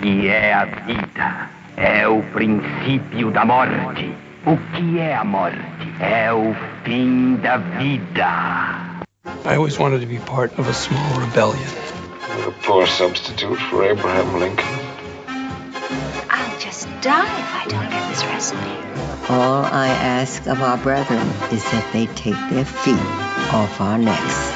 que é a vida? É o princípio da morte. O que é a morte? É o fim da vida. I always wanted to be part of a small rebellion. A poor substitute for Abraham Lincoln. I'll just die if I don't get this recipe. All I ask of our brethren is that they take their feet off our necks.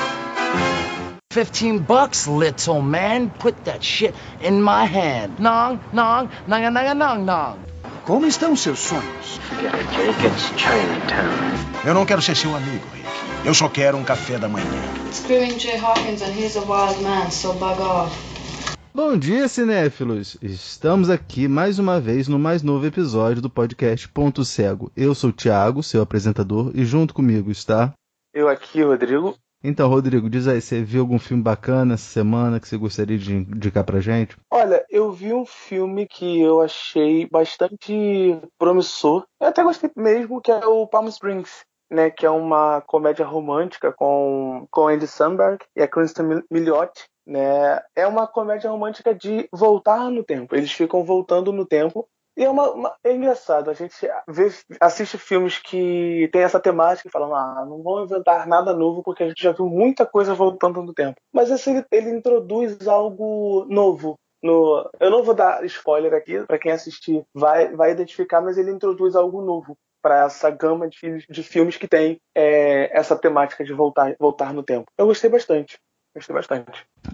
$15, little man. Put that shit in my hand. Nong, nong, nong, nong, nong, nong. Como estão seus sonhos? Forget it, Jake. It's Chinatown. Eu não quero ser seu amigo, Rick. Eu só quero um café da manhã. Screwing Jay Hawkins and he's a wild man, so bug off. Bom dia, cinéfilos! Estamos aqui mais uma vez no mais novo episódio do podcast Ponto Cego. Eu sou o Thiago, seu apresentador, e junto comigo está... Eu aqui, Rodrigo. Então, Rodrigo, diz aí, você viu algum filme bacana essa semana que você gostaria de indicar pra gente? Olha, eu vi um filme que eu achei bastante promissor. Eu até gostei mesmo, que é o Palm Springs, né? Que é uma comédia romântica com Andy Samberg e a Kristen Milioti, né? É uma comédia romântica de voltar no tempo. Eles ficam voltando no tempo. E é engraçado, a gente assiste filmes que tem essa temática e fala, não vão inventar nada novo porque a gente já viu muita coisa voltando no tempo. Mas esse, ele introduz algo novo. Eu não vou dar spoiler aqui, para quem assistir vai identificar, mas ele introduz algo novo para essa gama de filmes que tem essa temática de voltar no tempo. Eu gostei bastante.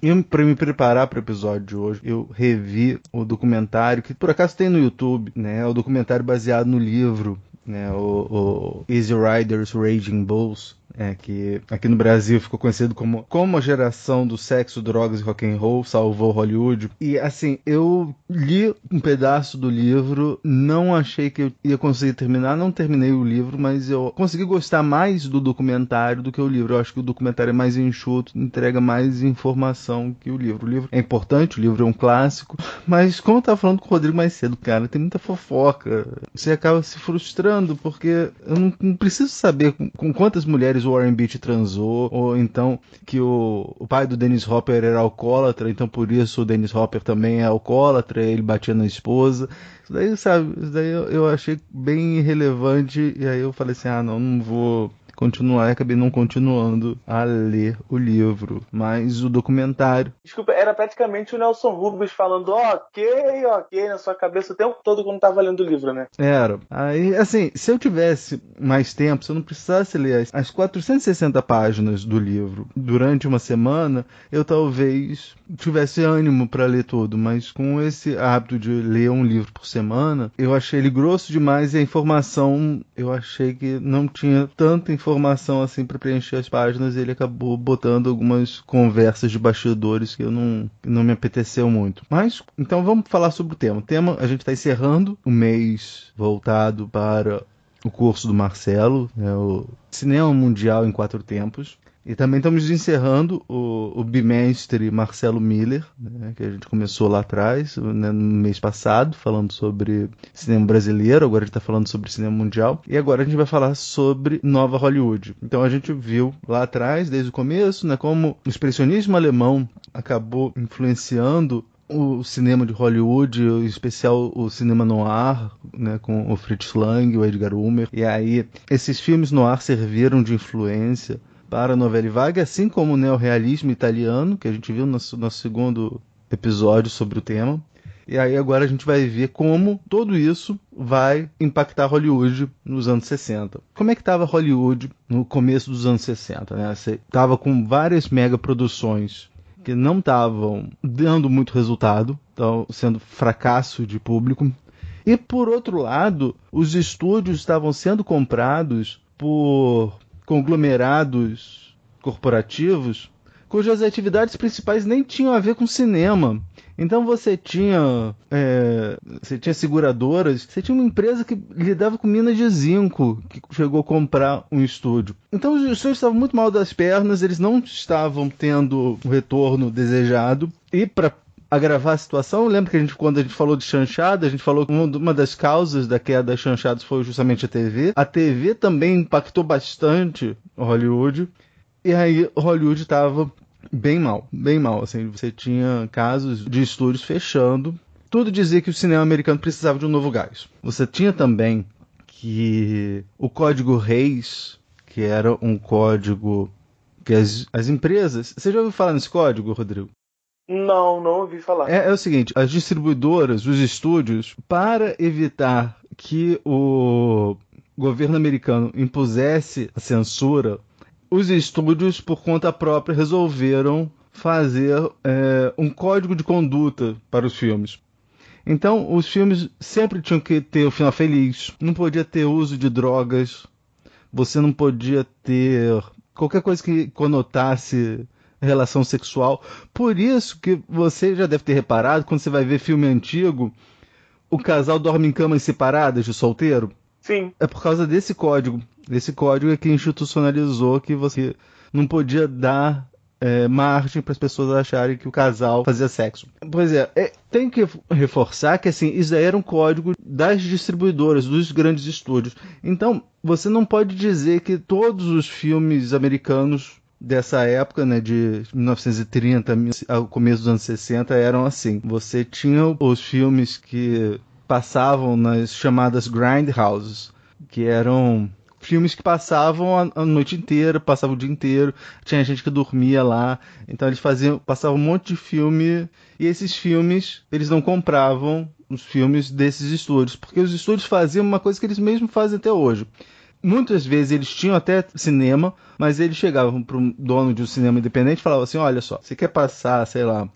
E para me preparar para o episódio de hoje, eu revi o documentário, que por acaso tem no YouTube, né? O documentário baseado no livro, né? O Easy Riders Raging Bulls, que aqui no Brasil ficou conhecido como a geração do sexo, drogas e rock and roll salvou Hollywood. E assim, eu li um pedaço do livro, não achei que eu ia conseguir terminar, não terminei o livro, mas eu consegui gostar mais do documentário do que o livro. Eu acho que o documentário é mais enxuto, entrega mais informação que o livro. O livro é importante, o livro é um clássico, mas como eu tava falando com o Rodrigo mais cedo, cara, tem muita fofoca. Você acaba se frustrando, porque eu não preciso saber com quantas mulheres o Warren Beatty transou, ou então que o pai do Dennis Hopper era alcoólatra, então por isso o Dennis Hopper também é alcoólatra, ele batia na esposa. Isso daí, sabe, eu achei bem irrelevante, e aí eu falei assim, não vou continuar, e acabei não continuando a ler o livro, mas o documentário. Desculpa, era praticamente o Nelson Rubens falando ok, na sua cabeça o tempo todo quando tava lendo o livro, né? Era. Aí, assim, se eu tivesse mais tempo, se eu não precisasse ler as 460 páginas do livro durante uma semana, eu talvez tivesse ânimo para ler tudo, mas com esse hábito de ler um livro por semana, eu achei ele grosso demais e a informação, eu achei que não tinha tanta informação assim para preencher as páginas, e ele acabou botando algumas conversas de bastidores que não me apeteceu muito. Mas, então vamos falar sobre o tema. O tema, a gente está encerrando o mês voltado para o curso do Marcelo, né, o Cinema Mundial em 4 Tempos. E também estamos encerrando o bimestre Marcelo Miller, né, que a gente começou lá atrás, né, no mês passado, falando sobre cinema brasileiro. Agora a gente está falando sobre cinema mundial. E agora a gente vai falar sobre Nova Hollywood. Então a gente viu lá atrás, desde o começo, né, como o expressionismo alemão acabou influenciando o cinema de Hollywood, em especial o cinema noir, né, com o Fritz Lang, o Edgar Ulmer. E aí esses filmes noir serviram de influência para a novela vague, assim como o neorrealismo italiano, que a gente viu no nosso segundo episódio sobre o tema. E aí agora a gente vai ver como tudo isso vai impactar Hollywood nos anos 60. Como é que estava Hollywood no começo dos anos 60? Né? Você estava com várias megaproduções que não estavam dando muito resultado, estavam sendo fracasso de público. E por outro lado, os estúdios estavam sendo comprados por conglomerados corporativos cujas atividades principais nem tinham a ver com cinema. Então você tinha seguradoras, você tinha uma empresa que lidava com mina de zinco, que chegou a comprar um estúdio. Então os estúdios estavam muito mal das pernas, eles não estavam tendo o retorno desejado. E para agravar a situação, lembra que quando a gente falou de chanchada, a gente falou que uma das causas da queda das chanchadas foi justamente a TV. A TV também impactou bastante Hollywood. E aí Hollywood estava bem mal, assim, você tinha casos de estúdios fechando tudo dizia que o cinema americano precisava de um novo gás. Você tinha também que o Código Reis, que era um código que as empresas... Você já ouviu falar nesse código, Rodrigo? Não ouvi falar. É o seguinte, as distribuidoras, os estúdios, para evitar que o governo americano impusesse a censura, os estúdios, por conta própria, resolveram fazer um código de conduta para os filmes. Então, os filmes sempre tinham que ter o final feliz, não podia ter uso de drogas, você não podia ter qualquer coisa que conotasse relação sexual. Por isso que você já deve ter reparado, quando você vai ver filme antigo, o casal dorme em camas separadas de solteiro. Sim. É por causa desse código. Esse código é que institucionalizou que você não podia dar margem para as pessoas acharem que o casal fazia sexo. Pois tem que reforçar que assim, isso aí era um código das distribuidoras, dos grandes estúdios. Então, você não pode dizer que todos os filmes americanos dessa época, né, de 1930 ao começo dos anos 60, eram assim. Você tinha os filmes que passavam nas chamadas grindhouses, que eram filmes que passavam a noite inteira, passavam o dia inteiro, tinha gente que dormia lá, então eles passavam um monte de filme, e esses filmes, eles não compravam os filmes desses estúdios, porque os estúdios faziam uma coisa que eles mesmos fazem até hoje. Muitas vezes eles tinham até cinema, mas eles chegavam para um dono de um cinema independente e falavam assim, olha só, você quer passar, sei lá,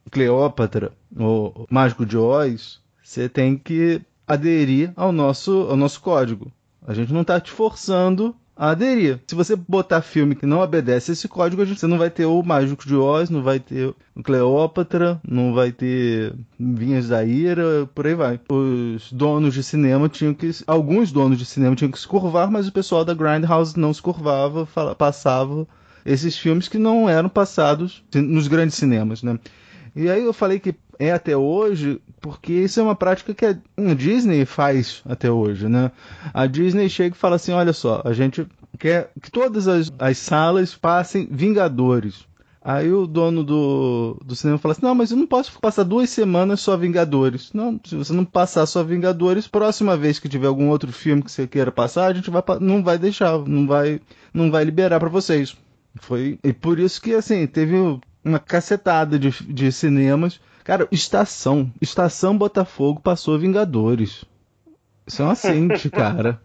Cleópatra ou Mágico de Oz, você tem que aderir ao nosso código. A gente não está te forçando a aderir. Se você botar filme que não obedece esse código, você não vai ter o Mágico de Oz, não vai ter o Cleópatra, não vai ter Vinhas da Ira, por aí vai. Os donos de cinema alguns donos de cinema tinham que se curvar, mas o pessoal da Grindhouse não se curvava, passava esses filmes que não eram passados nos grandes cinemas, né? E aí eu falei que é até hoje, porque isso é uma prática que a Disney faz até hoje, né? A Disney chega e fala assim, olha só, a gente quer que todas as salas passem Vingadores. Aí o dono do cinema fala assim, não, mas eu não posso passar 2 semanas só Vingadores. Não, se você não passar só Vingadores, próxima vez que tiver algum outro filme que você queira passar, a gente não vai deixar, não vai liberar para vocês. E por isso que, assim, teve uma cacetada de cinemas. Cara, Estação Botafogo passou Vingadores. Isso é um acinte, cara.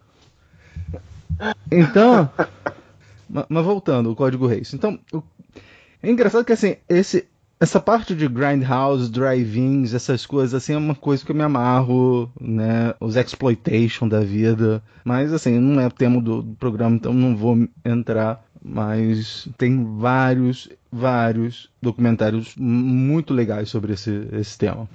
Então, mas voltando, o Código Reis. Então, é engraçado que assim, essa parte de grindhouse, drive-ins, essas coisas, assim, é uma coisa que eu me amarro, né? Os exploitation da vida. Mas, assim, não é o tema do programa, então não vou entrar. Mas tem vários documentários muito legais sobre esse tema.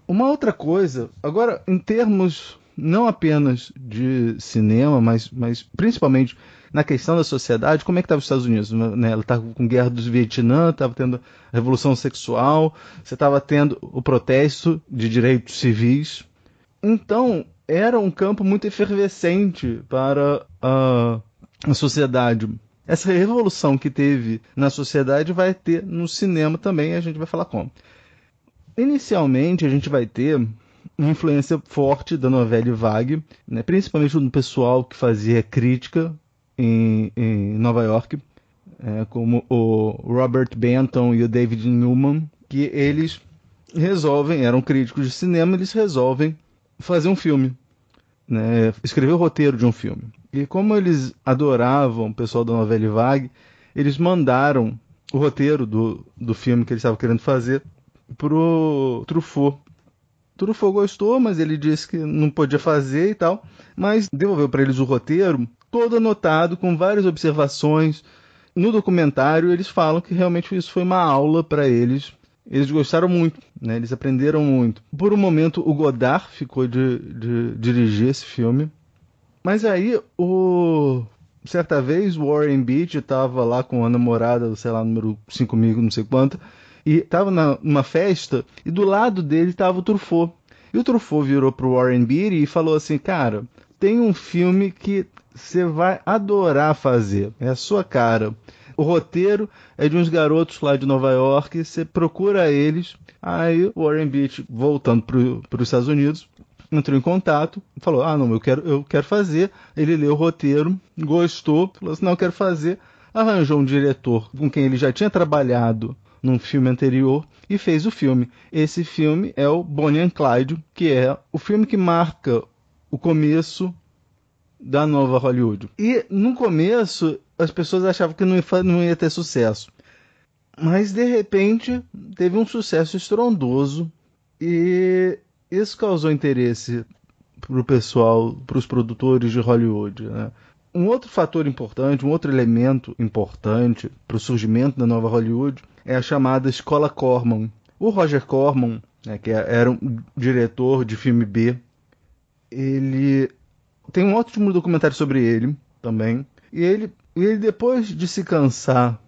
Uma outra coisa, agora em termos não apenas de cinema, mas principalmente na questão da sociedade, como é que estava os Estados Unidos? Né? Ela estava com guerra do Vietnã, estava tendo a revolução sexual, você estava tendo o protesto de direitos civis. Então, era um campo muito efervescente para a sociedade. Essa revolução que teve na sociedade vai ter no cinema também, a gente vai falar como. Inicialmente, a gente vai ter uma influência forte da novela vague, né, principalmente no pessoal que fazia crítica em Nova York, como o Robert Benton e o David Newman, que eles eram críticos de cinema, eles resolvem fazer um filme, né, escrever o roteiro de um filme. E como eles adoravam o pessoal da novela vague, eles mandaram o roteiro do filme que eles estavam querendo fazer pro Truffaut. Truffaut gostou, mas ele disse que não podia fazer e tal, mas devolveu para eles o roteiro todo anotado, com várias observações. No documentário eles falam que realmente isso foi uma aula para eles. Eles gostaram muito, né? Eles aprenderam muito. Por um momento o Godard ficou de dirigir esse filme. Mas aí, certa vez, o Warren Beatty estava lá com a namorada, sei lá, número 5.000, não sei quanto, e estava numa festa, e do lado dele estava o Truffaut. E o Truffaut virou para o Warren Beatty e falou assim, cara, tem um filme que você vai adorar fazer, é a sua cara. O roteiro é de uns garotos lá de Nova York, você procura eles, Aí o Warren Beatty, voltando para os Estados Unidos, entrou em contato, falou, não, eu quero fazer. Ele leu o roteiro, gostou, falou assim, não, eu quero fazer. Arranjou um diretor com quem ele já tinha trabalhado num filme anterior e fez o filme. Esse filme é o Bonnie and Clyde, que é o filme que marca o começo da nova Hollywood. E no começo as pessoas achavam que não ia ter sucesso. Mas de repente teve um sucesso estrondoso e isso causou interesse para o pessoal, para os produtores de Hollywood, né? Um outro fator importante, um outro elemento importante para o surgimento da nova Hollywood é a chamada Escola Corman. O Roger Corman, né, que era um diretor de filme B, ele tem um ótimo documentário sobre ele também. E ele depois de se cansar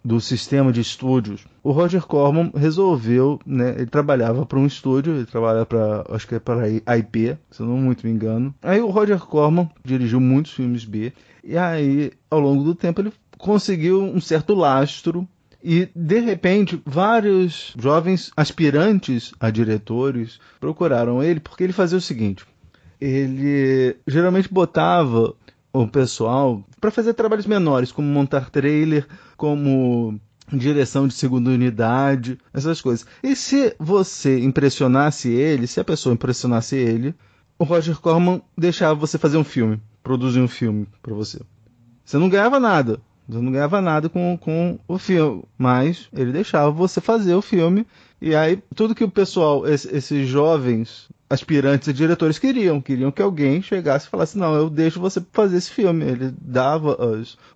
do sistema de estúdios, o Roger Corman resolveu, né, ele trabalhava para um estúdio, ele trabalha para, acho que é para a IP, se eu não muito me engano. Aí o Roger Corman dirigiu muitos filmes B, e aí, ao longo do tempo, ele conseguiu um certo lastro, e de repente, vários jovens aspirantes a diretores procuraram ele, porque ele fazia o seguinte, ele geralmente botava o pessoal para fazer trabalhos menores, como montar trailer, como direção de segunda unidade, essas coisas. E se você impressionasse ele, se a pessoa impressionasse ele, o Roger Corman deixava você fazer um filme, produzir um filme para você. Você não ganhava nada. Você não ganhava nada com o filme, mas ele deixava você fazer o filme. E aí, tudo que o pessoal, esses jovens aspirantes e diretores queriam que alguém chegasse e falasse, não, eu deixo você fazer esse filme. Ele dava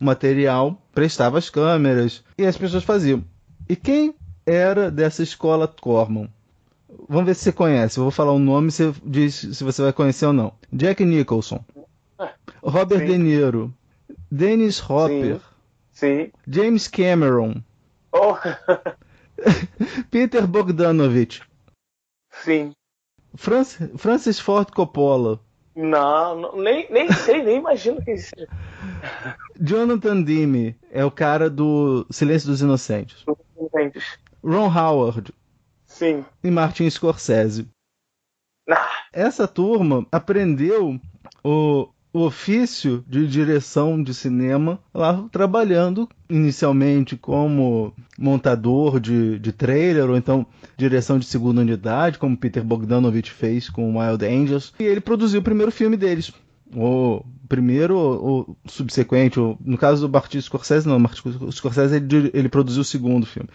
o material, prestava as câmeras, e as pessoas faziam. E quem era dessa escola Corman? Vamos ver se você conhece. Eu vou falar o nome e você diz se você vai conhecer ou não. Jack Nicholson, Robert De Niro, Dennis Hopper, Sim. James Cameron, Peter Bogdanovich, Sim. Francis Ford Coppola. Não, nem sei, nem imagino quem seja. Jonathan Demme é o cara do Silêncio dos Inocentes. Ron Howard. Sim. E Martin Scorsese. Essa turma aprendeu o ofício de direção de cinema lá trabalhando inicialmente como montador de trailer ou então direção de segunda unidade, como Peter Bogdanovich fez com Wild Angels, e ele produziu o primeiro filme deles. O primeiro ou subsequente, no caso do Martin Scorsese, não, Martin Scorsese ele produziu o segundo filme.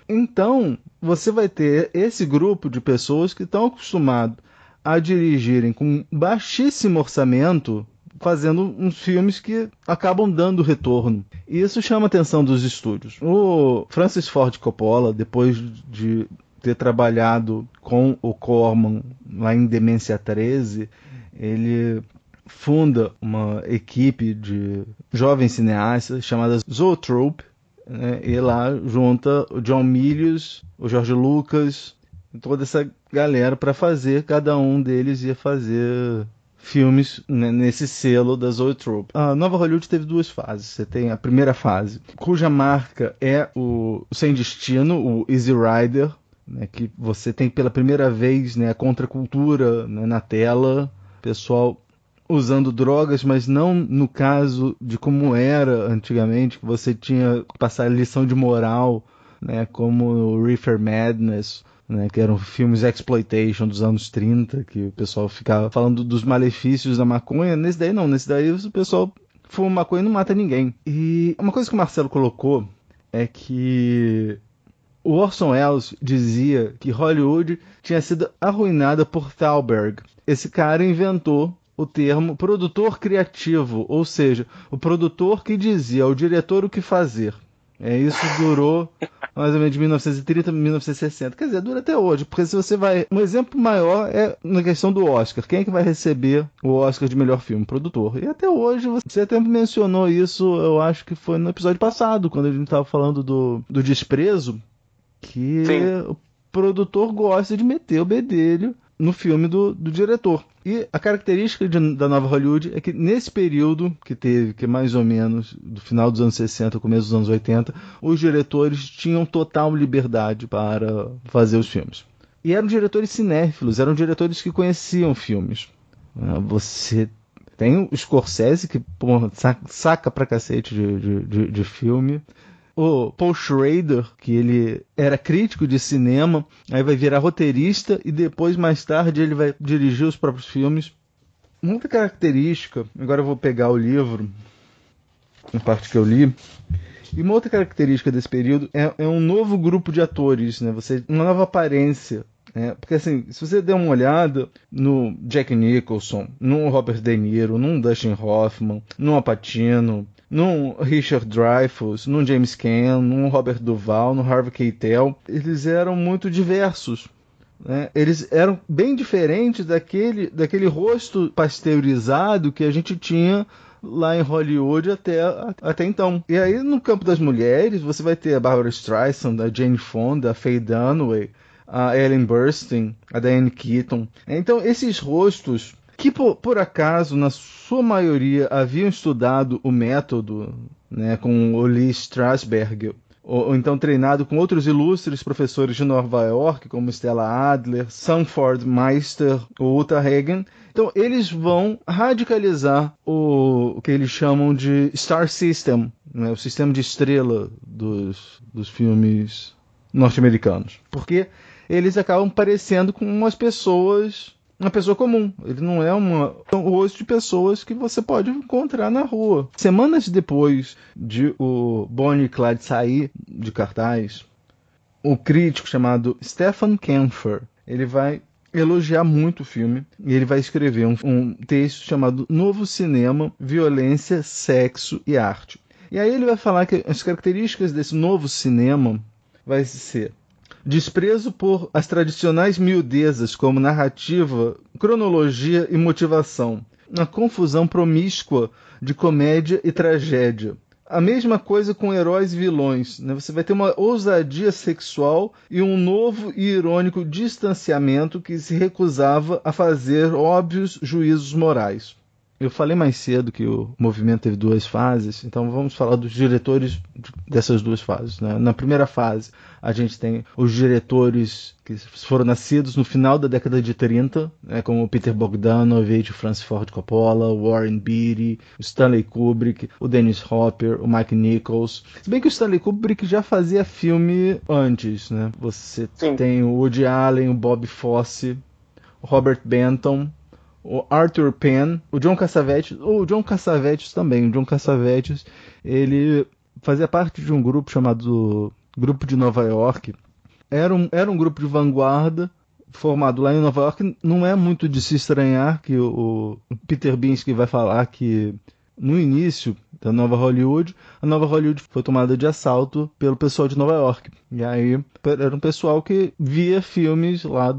Então, você vai ter esse grupo de pessoas que estão acostumados a dirigirem com baixíssimo orçamento, fazendo uns filmes que acabam dando retorno. E isso chama a atenção dos estúdios. O Francis Ford Coppola, depois de ter trabalhado com o Corman lá em Demência 13, ele funda uma equipe de jovens cineastas chamada Zoetrope, né? E lá junta o John Milius, o George Lucas, toda essa galera para fazer, cada um deles ia fazer filmes, né, nesse selo da Zoetrope. A nova Hollywood teve duas fases. Você tem a primeira fase, cuja marca é o Sem Destino, o Easy Rider, né, que você tem pela primeira vez, né, a contracultura, né, na tela, pessoal usando drogas, mas não no caso de como era antigamente, que você tinha que passar lição de moral, né, como o Reefer Madness, né, que eram filmes exploitation dos anos 30, que o pessoal ficava falando dos malefícios da maconha. Nesse daí não, nesse daí o pessoal fuma maconha e não mata ninguém. E uma coisa que o Marcelo colocou é que o Orson Welles dizia que Hollywood tinha sido arruinada por Thalberg. Esse cara inventou o termo produtor criativo, ou seja, o produtor que dizia ao diretor o que fazer. Isso durou mais ou menos de 1930 a 1960. Quer dizer, dura até hoje, porque se você vai... Um exemplo maior é na questão do Oscar. Quem é que vai receber o Oscar de melhor filme? O produtor. E até hoje, você até mencionou isso, eu acho que foi no episódio passado, quando a gente estava falando do desprezo, que o produtor gosta de meter o bedelho no filme do diretor. E a característica da nova Hollywood é que nesse período que teve, que é mais ou menos do final dos anos 60, começo dos anos 80, os diretores tinham total liberdade para fazer os filmes. E eram diretores cinéfilos, eram diretores que conheciam filmes. Você tem o Scorsese, que porra, saca pra cacete de filme. O Paul Schrader, que ele era crítico de cinema, aí vai virar roteirista e depois, mais tarde, ele vai dirigir os próprios filmes. Uma outra característica, agora eu vou pegar o livro, a parte que eu li, e uma outra característica desse período é um novo grupo de atores, né? Uma nova aparência. Porque assim, se você der uma olhada no Jack Nicholson, no Robert De Niro, num Dustin Hoffman, num Al Pacino, num Richard Dreyfuss, num James Caan, num Robert Duvall, no Harvey Keitel, eles eram muito diversos. Eles eram bem diferentes daquele rosto pasteurizado que a gente tinha lá em Hollywood até então. E aí, no campo das mulheres, você vai ter a Barbara Streisand, a Jane Fonda, a Faye Dunaway, a Ellen Burstyn, a Diane Keaton. Então, esses rostos que, por acaso, na sua maioria, haviam estudado o método, né, com o Lee Strasberg, ou então treinado com outros ilustres professores de Nova York, como Stella Adler, Sanford Meister ou Uta Hagen. Então, eles vão radicalizar o que eles chamam de Star System, né, o sistema de estrela dos filmes norte-americanos. Porque eles acabam parecendo com uma pessoa comum. Ele não é um rosto de pessoas que você pode encontrar na rua. Semanas depois de o Bonnie e Clyde sair de cartaz, o crítico chamado Stefan Kampfer, ele vai elogiar muito o filme e ele vai escrever um texto chamado Novo Cinema, Violência, Sexo e Arte. E aí ele vai falar que as características desse novo cinema vai ser desprezo por as tradicionais miudezas como narrativa, cronologia e motivação. Uma confusão promíscua de comédia e tragédia. A mesma coisa com heróis e vilões, né? Você vai ter uma ousadia sexual e um novo e irônico distanciamento que se recusava a fazer óbvios juízos morais. Eu falei mais cedo que o movimento teve duas fases, então vamos falar dos diretores dessas duas fases, né? Na primeira fase, a gente tem os diretores que foram nascidos no final da década de 30, né, como Peter Bogdanovich, Francis Ford Coppola, Warren Beatty, o Stanley Kubrick, o Dennis Hopper, o Mike Nichols. Se bem que o Stanley Kubrick já fazia filme antes, né? Você tem o Woody Allen, o Bob Fosse, o Robert Benton, o Arthur Penn, o John Cassavetes também. O John Cassavetes, ele fazia parte de um grupo chamado Grupo de Nova York. Era um grupo de vanguarda formado lá em Nova York. Não é muito de se estranhar que o Peter Binsky vai falar que no início da Nova Hollywood, a Nova Hollywood foi tomada de assalto pelo pessoal de Nova York. E aí era um pessoal que via filmes lá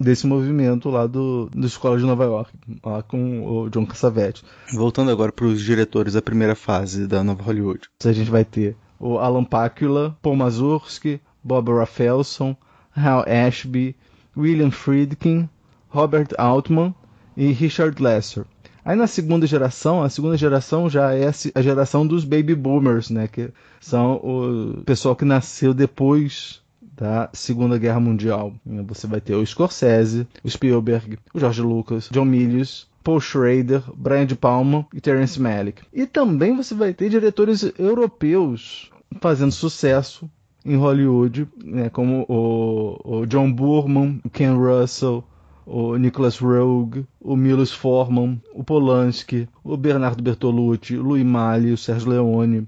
desse movimento lá do Escola de Nova York, lá com o John Cassavetes. Voltando agora para os diretores da primeira fase da Nova Hollywood. A gente vai ter o Alan Pakula, Paul Mazursky, Bob Rafelson, Hal Ashby, William Friedkin, Robert Altman e Richard Lester. Aí na segunda geração já é a geração dos Baby Boomers, né, que são o pessoal que nasceu depois da Segunda Guerra Mundial. Você vai ter o Scorsese, o Spielberg, o George Lucas, John Milius, Paul Schrader, Brian De Palma e Terrence Malick. E também você vai ter diretores europeus fazendo sucesso em Hollywood, né, como o John Boorman, o Ken Russell, o Nicholas Roeg, o Milos Forman, o Polanski, o Bernardo Bertolucci, o Louis Malle, o Sergio Leone.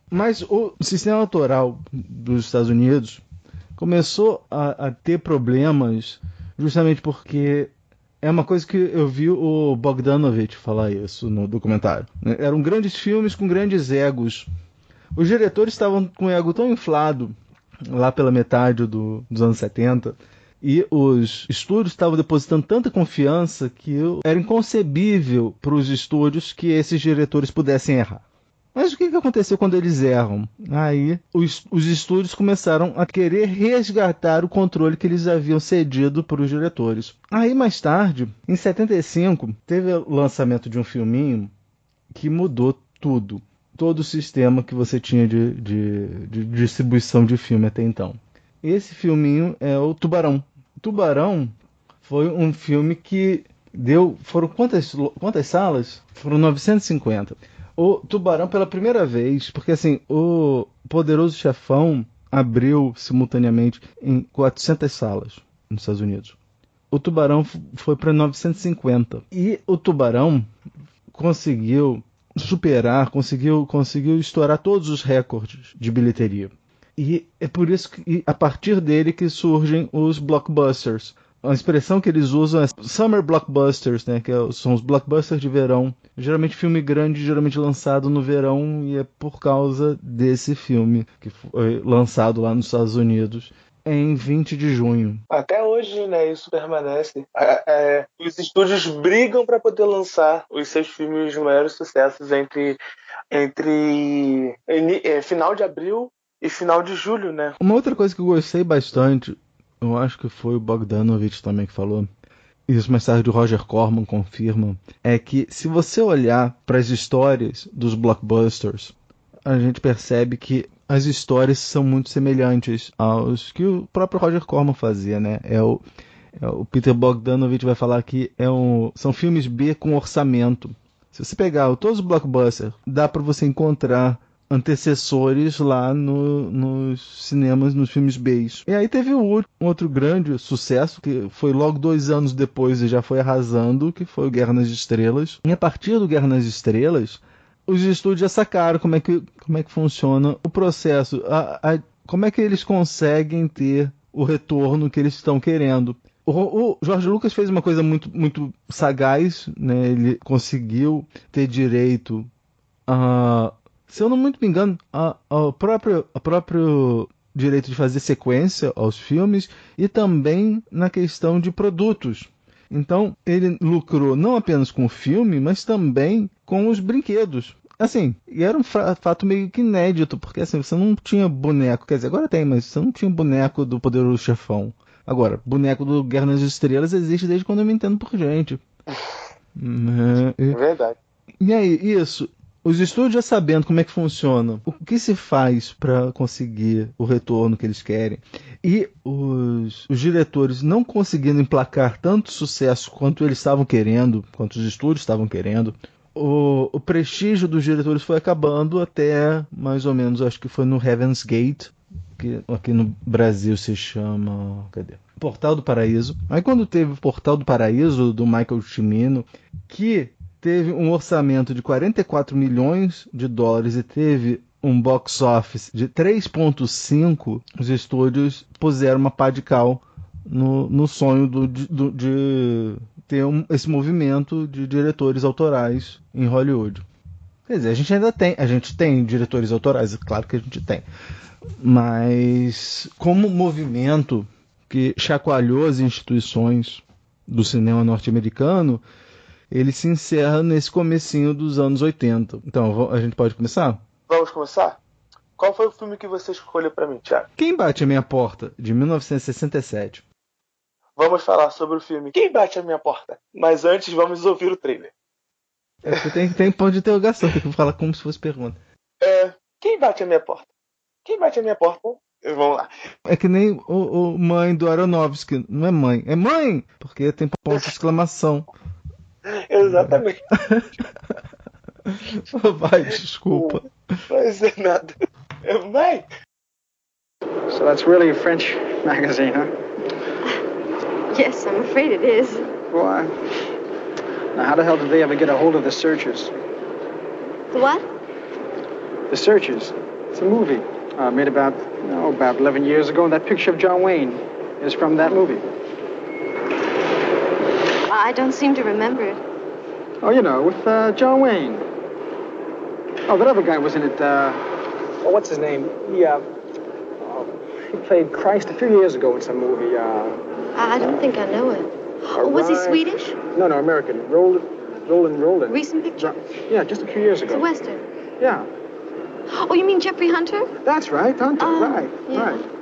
Mas o sistema autoral dos Estados Unidos começou a ter problemas justamente porque é uma coisa que eu vi o Bogdanovich falar isso no documentário. Eram grandes filmes com grandes egos. Os diretores estavam com o ego tão inflado lá pela metade dos anos 70 e os estúdios estavam depositando tanta confiança que era inconcebível para os estúdios que esses diretores pudessem errar. Mas o que aconteceu quando eles erram? Aí os estúdios começaram a querer resgatar o controle que eles haviam cedido para os diretores. Aí mais tarde, em 75, teve o lançamento de um filminho que mudou tudo. Todo o sistema que você tinha de distribuição de filme até então. Esse filminho é o Tubarão. Tubarão foi um filme que deu... Foram quantas salas? Foram 950. O Tubarão, pela primeira vez, porque assim, o Poderoso Chefão abriu simultaneamente em 400 salas nos Estados Unidos. O Tubarão foi para 950. E o Tubarão conseguiu superar, conseguiu estourar todos os recordes de bilheteria. E é por isso que a partir dele que surgem os blockbusters. A expressão que eles usam é summer blockbusters, né? Que são os blockbusters de verão. Geralmente filme grande, geralmente lançado no verão, e é por causa desse filme que foi lançado lá nos Estados Unidos em 20 de junho. Até hoje, né, isso permanece. Os estúdios brigam para poder lançar os seus filmes de maiores sucessos entre final de abril e final de julho, né? Uma outra coisa que eu gostei bastante, eu acho que foi o Bogdanovich também que falou, isso mais tarde o Roger Corman confirma, é que se você olhar para as histórias dos blockbusters, a gente percebe que as histórias são muito semelhantes aos que o próprio Roger Corman fazia, né? O Peter Bogdanovich vai falar que são filmes B com orçamento. Se você pegar todos os blockbusters, dá para você encontrar antecessores lá nos cinemas, nos filmes B. E aí teve um outro grande sucesso, que foi logo 2 anos depois e já foi arrasando, que foi o Guerra nas Estrelas. E a partir do Guerra nas Estrelas, os estúdios já sacaram como é que funciona o processo, como é que eles conseguem ter o retorno que eles estão querendo. O George Lucas fez uma coisa muito, muito sagaz, né? Ele conseguiu ter direito a... Se eu não muito me engano, o próprio direito de fazer sequência aos filmes e também na questão de produtos. Então, ele lucrou não apenas com o filme, mas também com os brinquedos. Assim, e era um fato meio que inédito, porque assim, você não tinha boneco, quer dizer, agora tem, mas você não tinha boneco do Poderoso Chefão. Agora, boneco do Guerra nas Estrelas existe desde quando eu me entendo por gente. Verdade. E aí, isso... Os estúdios já sabendo como é que funciona, o que se faz para conseguir o retorno que eles querem, e os diretores não conseguindo emplacar tanto sucesso quanto eles estavam querendo, quanto os estúdios estavam querendo, o prestígio dos diretores foi acabando até mais ou menos, acho que foi no Heaven's Gate, que aqui no Brasil se chama... Cadê? Portal do Paraíso. Aí quando teve o Portal do Paraíso, do Michael Cimino, que teve um orçamento de 44 milhões de dólares e teve um box office de 3,5, os estúdios puseram uma pá de cal no sonho de ter esse movimento de diretores autorais em Hollywood. Quer dizer, a gente tem diretores autorais, claro que a gente tem, mas como movimento que chacoalhou as instituições do cinema norte-americano, ele se encerra nesse comecinho dos anos 80. Então, a gente pode começar? Vamos começar? Qual foi o filme que você escolheu pra mim, Thiago? Quem Bate a Minha Porta, de 1967. Vamos falar sobre o filme Quem Bate a Minha Porta. Mas antes, vamos ouvir o trailer. Tem ponto de interrogação, tem que falar como se fosse pergunta. Quem bate a minha porta? Quem bate a minha porta? Vamos lá. É que nem o mãe do Aronofsky. Não é mãe, é mãe! Porque tem ponto de exclamação. Exatamente. Vai, desculpa. Não vai dizer nada. Mãe! So that's really a French magazine, huh? Yes, I'm afraid it is. Why? Now, how the hell did they ever get a hold of The Searchers? The what? The Searchers. It's a movie made about 11 years ago, and that picture of John Wayne is from that movie. I don't seem to remember it. Oh, you know, with John Wayne. Oh, that other guy was in it. What's his name? He played Christ a few years ago in some movie. I don't think I know it. Was he Swedish? No, American. Roland. Recent picture? Yeah, just a few years ago. It's a Western? Yeah. Oh, you mean Jeffrey Hunter? That's right, Hunter. Right.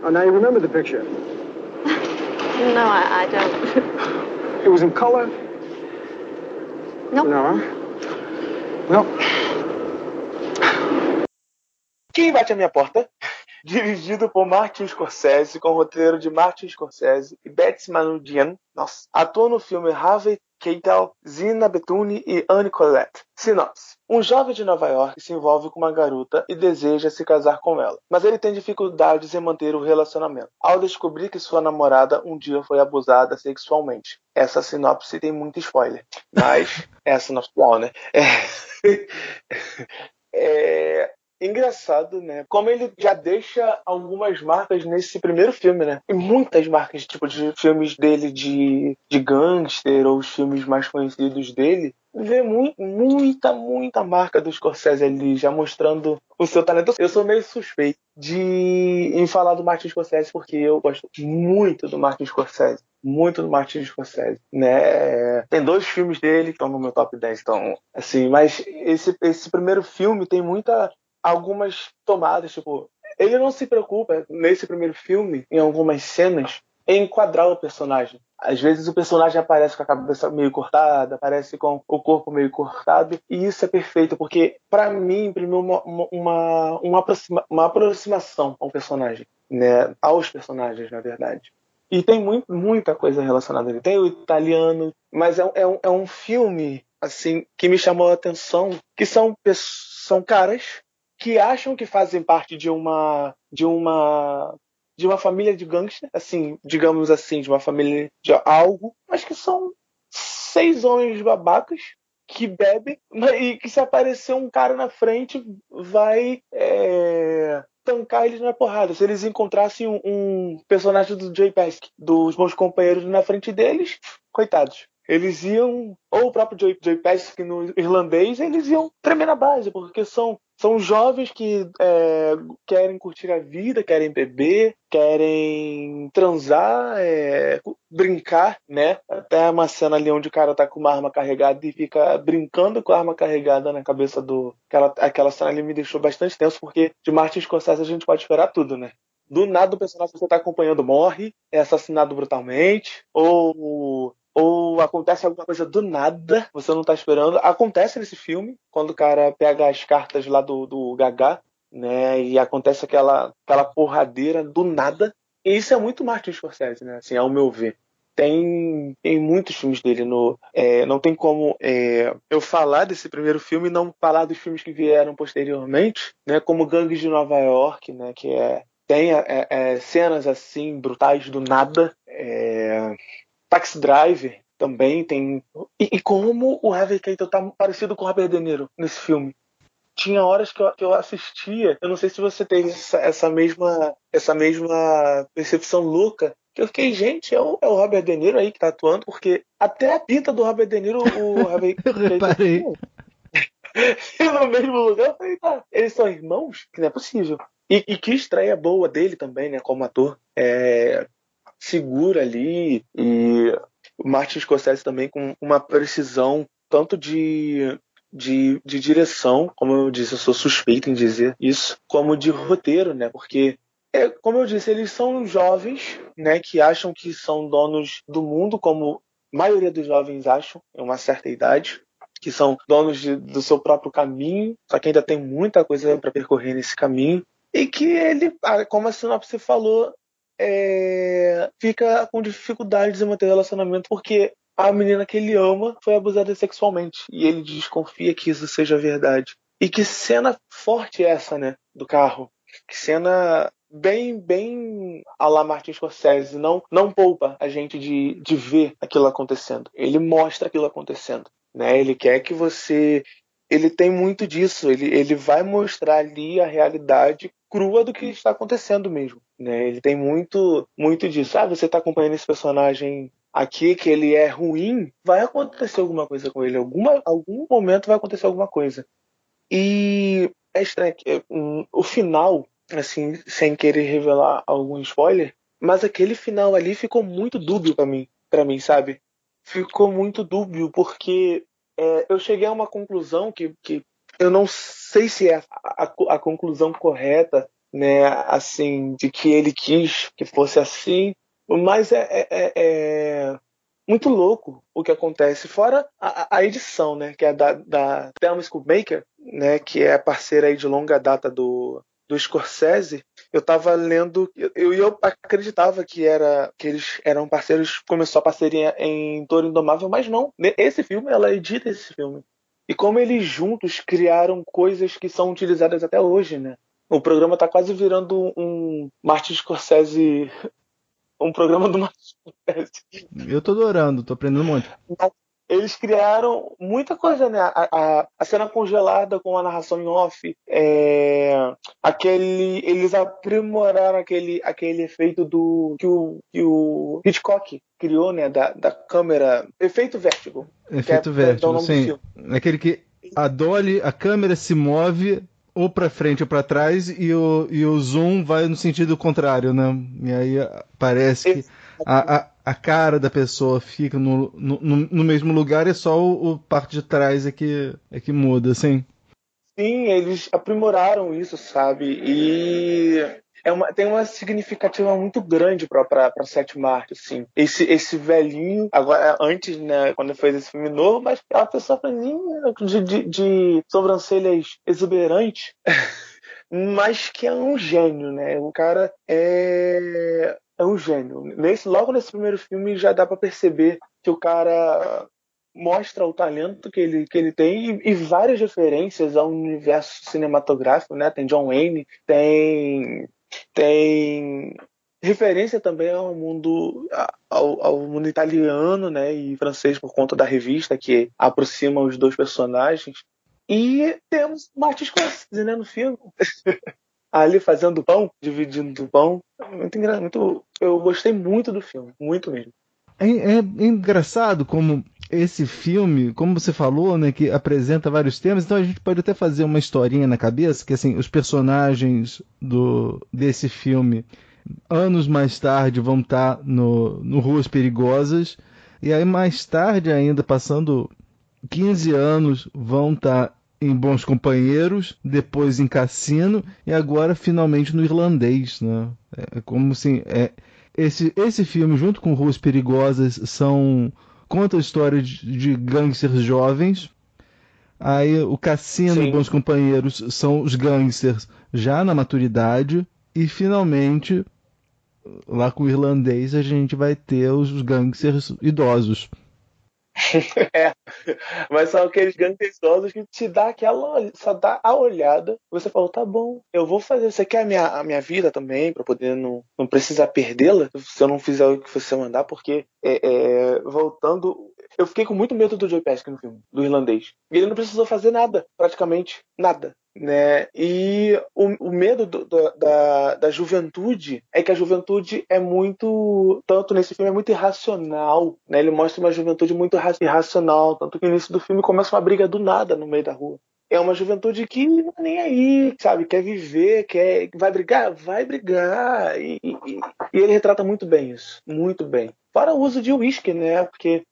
Oh, now you remember the picture. No, I don't. It was in color? Nope. No. Well... Quem Bate a Minha Porta Dirigido por Martin Scorsese, com roteiro de Martin Scorsese e Betsy Manoukian. Nossa. Atua no filme Harvey Keitel, Zina Betuni e Anne Collette. Sinopse. Um jovem de Nova York se envolve com uma garota e deseja se casar com ela, mas ele tem dificuldades em manter o relacionamento, ao descobrir que sua namorada um dia foi abusada sexualmente. Essa sinopse tem muito spoiler, mas é a sinopse atual, né? Engraçado, né? Como ele já deixa algumas marcas nesse primeiro filme, né? E muitas marcas, tipo, de filmes dele de gangster, ou os filmes mais conhecidos dele, vê muita marca do Scorsese ali, já mostrando o seu talento. Eu sou meio suspeito em falar do Martin Scorsese, porque eu gosto muito do Martin Scorsese. Muito do Martin Scorsese, né? Tem 2 filmes dele que estão no meu top 10, então, assim, mas esse primeiro filme tem algumas tomadas, tipo, ele não se preocupa nesse primeiro filme, em algumas cenas, em enquadrar o personagem. Às vezes o personagem aparece com a cabeça meio cortada, aparece com o corpo meio cortado, e isso é perfeito, porque para mim imprimiu uma aproximação ao personagem, né? Aos personagens, na verdade. E tem muita coisa relacionada a ele. Tem o italiano, mas é um filme assim que me chamou a atenção, que são caras que acham que fazem parte de uma família de gangster, assim, digamos assim, de uma família de algo, mas que são 6 homens babacas que bebem e que se aparecer um cara na frente vai tancar eles na porrada. Se eles encontrassem um personagem do Joe Pesci, dos Bons Companheiros, na frente deles, coitados. Eles iam, ou o próprio Joe Pesci no irlandês, eles iam tremer na base, porque são jovens que querem curtir a vida, querem beber, querem transar, brincar, né? Até uma cena ali onde o cara tá com uma arma carregada e fica brincando com a arma carregada na cabeça do... Aquela cena ali me deixou bastante tenso, porque de Martin Scorsese a gente pode esperar tudo, né? Do nada o personagem que você tá acompanhando morre, é assassinado brutalmente, ou acontece alguma coisa do nada, você não tá esperando. Acontece nesse filme, quando o cara pega as cartas lá do Gagá, né, e acontece aquela porradeira do nada. E isso é muito Martin Scorsese, né, assim, ao meu ver. Tem muitos filmes dele não tem como eu falar desse primeiro filme e não falar dos filmes que vieram posteriormente, né, como Gangues de Nova York, né, que tem cenas assim brutais do nada. Taxi Driver também tem. E como o Harvey Keitel tá parecido com o Robert De Niro nesse filme. Tinha horas que eu assistia, eu não sei se você teve essa mesma percepção louca, que eu fiquei, gente, é o Robert De Niro aí que tá atuando, porque até a pinta do Robert De Niro, o Harvey Keitel... Eu reparei. No mesmo lugar, eu falei, eles são irmãos? Que não é possível. E que estreia boa dele também, né, como ator. Segura ali, e o Martin Scorsese também com uma precisão tanto de direção, como eu disse, eu sou suspeito em dizer isso, como de roteiro, né? Porque, como eu disse, eles são jovens, né, que acham que são donos do mundo, como a maioria dos jovens acham, em uma certa idade, que são donos do seu próprio caminho, só que ainda tem muita coisa para percorrer nesse caminho, e que ele, como a sinopse falou, fica com dificuldades em manter relacionamento porque a menina que ele ama foi abusada sexualmente e ele desconfia que isso seja verdade. E que cena forte é essa, né, do carro? Que cena bem à la Martin Scorsese, não poupa a gente de ver aquilo acontecendo. Ele mostra aquilo acontecendo, né? Ele quer que você... Ele tem muito disso, ele vai mostrar ali a realidade crua do que está acontecendo mesmo, né? Ele tem muito disso. Você está acompanhando esse personagem aqui, que ele é ruim, vai acontecer alguma coisa com ele, algum momento vai acontecer alguma coisa. E é estranho, o final, assim, sem querer revelar algum spoiler, mas aquele final ali ficou muito dúbio para mim, sabe? Ficou muito dúbio, porque eu cheguei a uma conclusão que eu não sei se é a conclusão correta, né, assim, de que ele quis que fosse assim, mas é muito louco o que acontece, fora a edição, né, que é da Thelma Schoonmaker, né, que é parceira aí de longa data do do Scorsese, eu tava lendo, eu acreditava que eles eram parceiros, começou a parceria em Toro Indomável, mas não. Esse filme, ela edita esse filme. E como eles juntos criaram coisas que são utilizadas até hoje, né? O programa tá quase virando um Martin Scorsese, um programa do Martin Scorsese. Eu tô adorando, tô aprendendo um monte. Eles criaram muita coisa, né? A cena congelada com a narração em off. Eles aprimoraram aquele efeito que o Hitchcock criou, né? Da câmera. Efeito vértigo. Efeito vértigo, sim. Aquele que a câmera se move ou pra frente ou pra trás e o zoom vai no sentido contrário, né? E aí parece que a cara da pessoa fica no mesmo lugar e só o parte de trás é que muda, assim. Sim, eles aprimoraram isso, sabe? E tem uma significativa muito grande para Sétima Arte, assim. Esse velhinho, agora, antes, né, quando fez esse filme novo, mas é uma pessoa de sobrancelhas exuberantes, mas que é um gênio, né? O cara é um gênio. Logo nesse primeiro filme já dá para perceber que o cara mostra o talento que ele tem e várias referências ao universo cinematográfico, né? Tem John Wayne, tem referência também ao mundo italiano, né? E francês por conta da revista que aproxima os dois personagens. E temos Martin Scorsese, né, no filme. Ali fazendo pão, dividindo o pão. Muito, eu gostei muito do filme, muito mesmo. É engraçado como esse filme, como você falou, né, que apresenta vários temas, então a gente pode até fazer uma historinha na cabeça, que assim, os personagens desse filme, anos mais tarde, vão estar no Ruas Perigosas, e aí mais tarde ainda, passando 15 anos, vão estar em Bons Companheiros, depois em Cassino, e agora finalmente no Irlandês, né? É como assim, esse filme, junto com Ruas Perigosas, conta a história de gangsters jovens. Aí o Cassino e Bons Companheiros são os gangsters já na maturidade. E finalmente, lá com o Irlandês, a gente vai ter os gangsters idosos. Mas são aqueles gangsters idosos que te dá só dá a olhada. Você falou, tá bom, eu vou fazer. Você quer a minha vida também, pra poder não precisar perdê-la se eu não fizer o que você mandar, porque voltando, eu fiquei com muito medo do Joe Pesci no filme, do Irlandês. E ele não precisou fazer nada, praticamente nada, né? E o medo da juventude é que a juventude é muito, tanto nesse filme, é muito irracional, né? Ele mostra uma juventude muito irracional, tanto que no início do filme começa uma briga do nada no meio da rua. É uma juventude que não é nem aí, sabe? Quer viver, vai brigar? Vai brigar. E ele retrata muito bem isso, muito bem. Fora o uso de uísque, né? Porque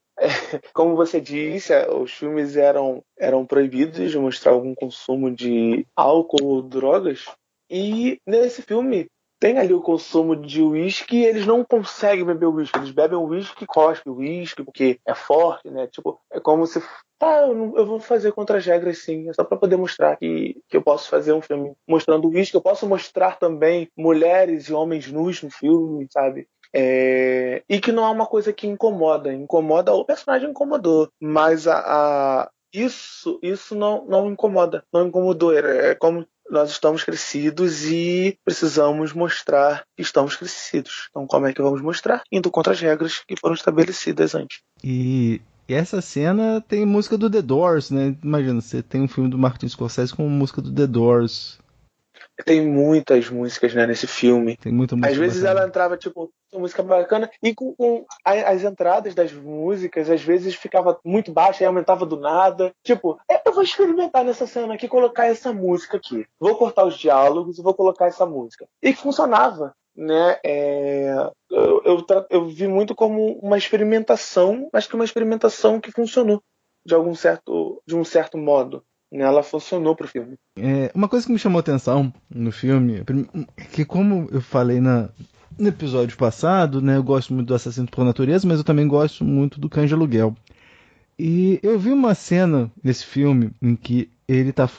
como você disse, os filmes eram proibidos de mostrar algum consumo de álcool ou drogas. E nesse filme tem ali o consumo de uísque e eles não conseguem beber uísque. Eles bebem uísque e cospem uísque porque é forte, né? Tipo, é como se... eu vou fazer contra as regras, sim. É só para poder mostrar que eu posso fazer um filme mostrando uísque. Eu posso mostrar também mulheres e homens nus no filme, sabe? E que não é uma coisa que incomoda. O personagem incomodou, mas isso não incomoda, não incomodou. É como nós estamos crescidos e precisamos mostrar que estamos crescidos. Então como é que vamos mostrar? Indo contra as regras que foram estabelecidas antes. E essa cena tem música do The Doors, né? Imagina, você tem um filme do Martin Scorsese com música do The Doors. Tem muitas músicas, né, nesse filme. Tem muita música. Às vezes bacana. ela entrava, tipo, uma música bacana, e com as entradas das músicas, às vezes ficava muito baixa e aumentava do nada. Tipo, eu vou experimentar nessa cena aqui, colocar essa música aqui. Vou cortar os diálogos e vou colocar essa música. E funcionava, né? Eu vi muito como uma experimentação, mas que uma experimentação que funcionou de um certo modo. Ela funcionou pro filme. Uma coisa que me chamou atenção no filme, que como eu falei no episódio passado, né, eu gosto muito do Assassino por Natureza, mas eu também gosto muito do Cães de Aluguel. E eu vi uma cena nesse filme em que ele tá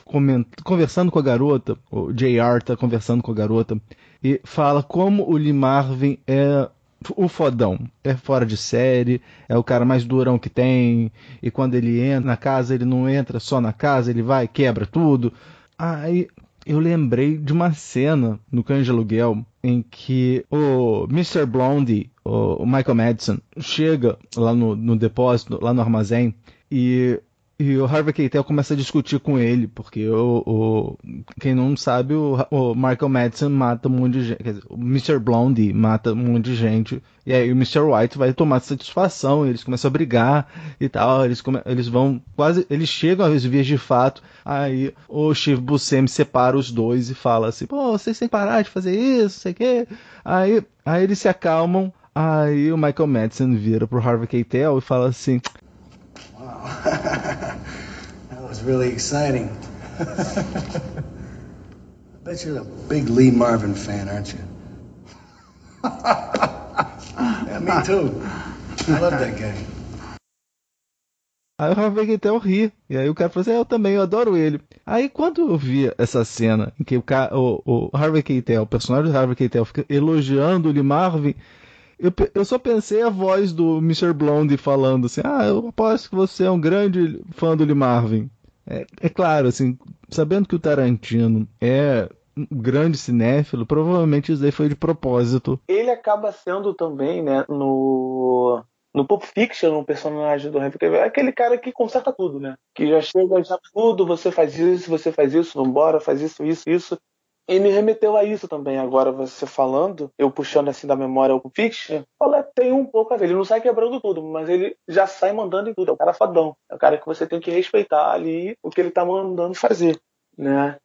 conversando com a garota, o JR tá conversando com a garota, e fala como o Lee Marvin é o fodão, é fora de série, é o cara mais durão que tem, e quando ele entra na casa, ele não entra só na casa, ele vai, quebra tudo. Aí eu lembrei de uma cena no Cães de Aluguel em que o Mr. Blondie, o Michael Madsen, chega lá no depósito, lá no armazém, e o Harvey Keitel começa a discutir com ele, porque quem não sabe, o Michael Madsen mata um monte de gente, quer dizer, o Mr. Blondie mata um monte de gente, e aí o Mr. White vai tomar satisfação, eles começam a brigar e tal, eles chegam às vias de fato, aí o Steve Buscemi separa os dois e fala assim, pô, vocês têm que parar de fazer isso, sei o quê, aí eles se acalmam, aí o Michael Madsen vira pro Harvey Keitel e fala assim, That was really exciting. I bet you're a big Lee Marvin fan, aren't you? Yeah, me too. I love that guy. Aí o Harvey Keitel ri. E aí o cara falou assim, eu também, eu adoro ele. Aí quando eu vi essa cena em que o Harvey Keitel, o personagem do Harvey Keitel fica elogiando o Lee Marvin, eu só pensei a voz do Mr. Blondie falando assim, eu aposto que você é um grande fã do Lee Marvin. É claro, assim, sabendo que o Tarantino é um grande cinéfilo, provavelmente isso daí foi de propósito. Ele acaba sendo também, né, no Pulp Fiction, um personagem do Harvey Keitel, é aquele cara que conserta tudo, né? Que já chega, já tudo, você faz isso, vambora, faz isso. E me remeteu a isso também, agora você falando, eu puxando assim da memória o Pulp Fiction, tem um pouco a ver, ele não sai quebrando tudo, mas ele já sai mandando em tudo, é o cara fodão, é o cara que você tem que respeitar ali o que ele tá mandando fazer, né?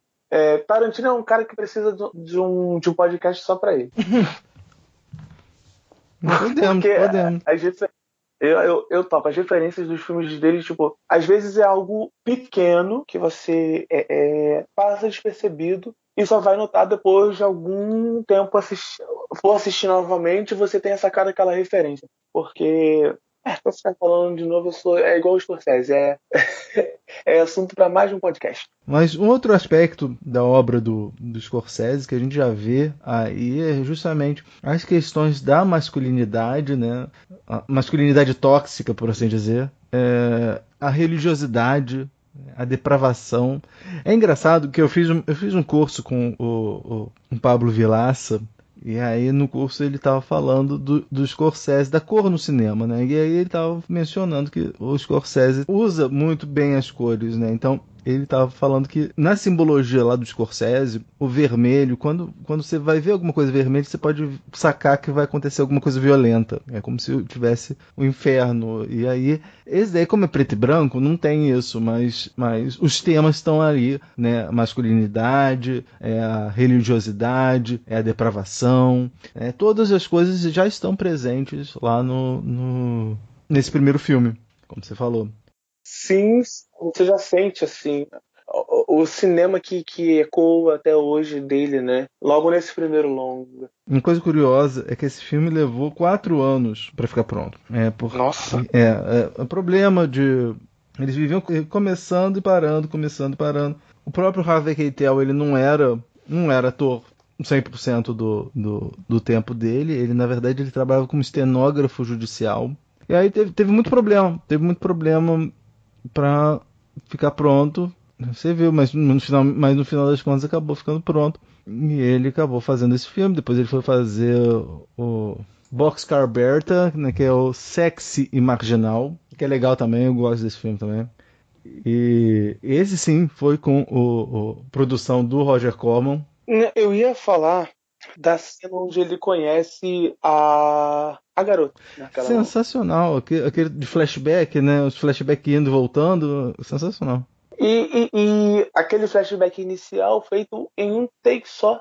Tarantino é um cara que precisa de um podcast só pra ele. Podemos. Eu topo as referências dos filmes dele, tipo, às vezes é algo pequeno que você passa despercebido e só vai notar depois de algum tempo for assistir novamente, você tem essa cara, aquela referência. Porque, pra ficar falando de novo, é igual o Scorsese, é assunto para mais de um podcast. Mas um outro aspecto da obra do Scorsese que a gente já vê aí é justamente as questões da masculinidade, né? A masculinidade tóxica, por assim dizer, a religiosidade, a depravação. É engraçado que eu fiz um curso com o Pablo Vilaça, e aí no curso ele estava falando do Scorsese, da cor no cinema, né? E aí ele estava mencionando que o Scorsese usa muito bem as cores, né? Então ele estava falando que na simbologia lá do Scorsese, o vermelho, quando você vai ver alguma coisa vermelha, você pode sacar que vai acontecer alguma coisa violenta. É como se tivesse o inferno. E aí, esse daí, como é preto e branco, não tem isso, mas os temas estão ali, né? A masculinidade, a religiosidade, a depravação, todas as coisas já estão presentes lá nesse primeiro filme, como você falou. Sim, você já sente assim o cinema que ecoa até hoje dele, né? Logo nesse primeiro longa. Uma coisa curiosa é que esse filme levou 4 anos para ficar pronto. Nossa! O problema de eles viviam começando e parando. O próprio Harvey Keitel, ele não era ator 100% do tempo dele. Ele, na verdade, ele trabalhava como estenógrafo judicial. E aí teve muito problema para ficar pronto. Você viu, mas no final das contas acabou ficando pronto. E ele acabou fazendo esse filme. Depois ele foi fazer o Boxcar Bertha, né, que é o Sexy e Marginal, que é legal também, eu gosto desse filme também. E esse sim foi com a produção do Roger Corman. Eu ia falar da cena onde ele conhece a garota. Sensacional, aquele de flashback, né? Os flashbacks indo e voltando, sensacional. E aquele flashback inicial feito em um take só,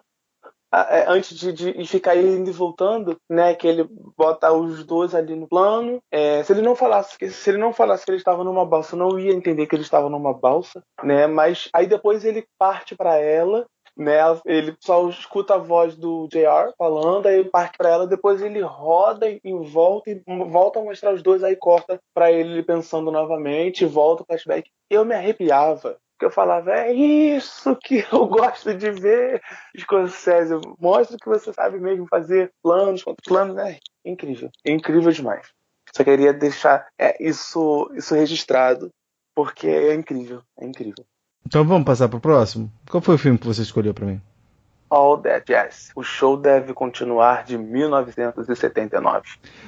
antes de ficar indo e voltando, né? Que ele bota os dois ali no plano. Se ele não falasse que ele estava numa balsa, eu não ia entender que ele estava numa balsa, né? Mas aí depois ele parte para ela, né? Ele só escuta a voz do JR falando, aí ele parte pra ela, depois ele roda e volta a mostrar os dois, aí corta pra ele pensando novamente, volta o flashback. Eu me arrepiava que eu falava, é isso que eu gosto de ver. Scorsese, mostra que você sabe mesmo fazer planos contra planos, né? Incrível, incrível demais. Só queria deixar isso registrado, porque é incrível, é incrível. Então vamos passar pro próximo? Qual foi o filme que você escolheu pra mim? All That Jazz. O show deve continuar, de 1979.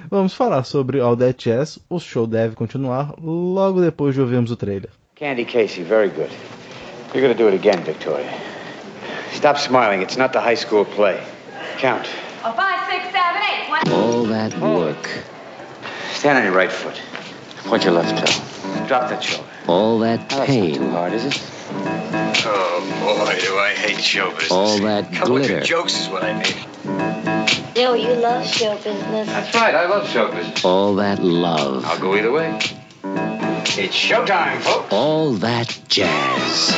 Vamos falar sobre All That Jazz. O show deve continuar logo depois de ouvirmos o trailer. Candy Casey, very good. You're going to do it again, Victoria. Stop smiling. It's not the high school play. Count. 5, 6, 7, 8. All that work. Stand on your right foot. Point your left toe. Drop that shoulder. All that pain. That's not too hard, is it? Oh, boy, do I hate show business. All that Couple glitter. of good jokes is what I need. Bill, you love show business. That's right, I love show business. All that love. I'll go either way. It's showtime, folks. All that jazz.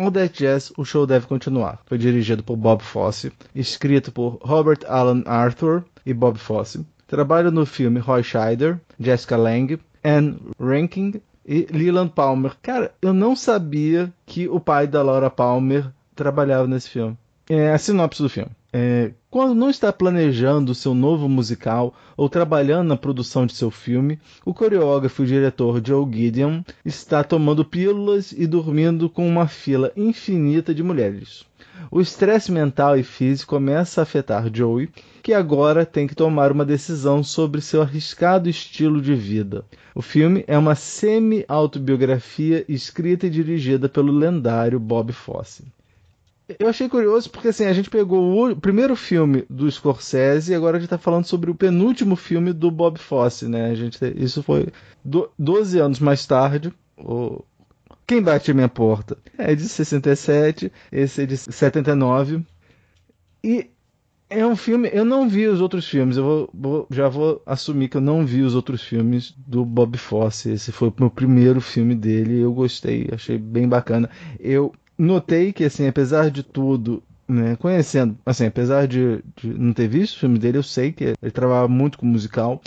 All That Jazz, o show deve continuar. Foi dirigido por Bob Fosse, escrito por Robert Alan Arthur e Bob Fosse. Trabalham no filme Roy Scheider, Jessica Lange, Anne Rankin e Leland Palmer. Cara, eu não sabia que o pai da Laura Palmer trabalhava nesse filme. A sinopse do filme. Quando não está planejando seu novo musical ou trabalhando na produção de seu filme, o coreógrafo e diretor Joe Gideon está tomando pílulas e dormindo com uma fila infinita de mulheres. O estresse mental e físico começa a afetar Joey, que agora tem que tomar uma decisão sobre seu arriscado estilo de vida. O filme é uma semi-autobiografia escrita e dirigida pelo lendário Bob Fosse. Eu achei curioso porque assim, a gente pegou o primeiro filme do Scorsese e agora a gente está falando sobre o penúltimo filme do Bob Fosse, né? Isso foi 12 anos mais tarde. Quem Bate a Minha Porta é de 67, esse é de 79. E é um filme... Eu não vi os outros filmes, já vou assumir que eu não vi os outros filmes do Bob Fosse. Esse foi o meu primeiro filme dele e eu gostei, achei bem bacana. Eu notei que, assim, apesar de tudo, né, conhecendo, assim, apesar de não ter visto o filme dele, eu sei que ele trabalha muito com musical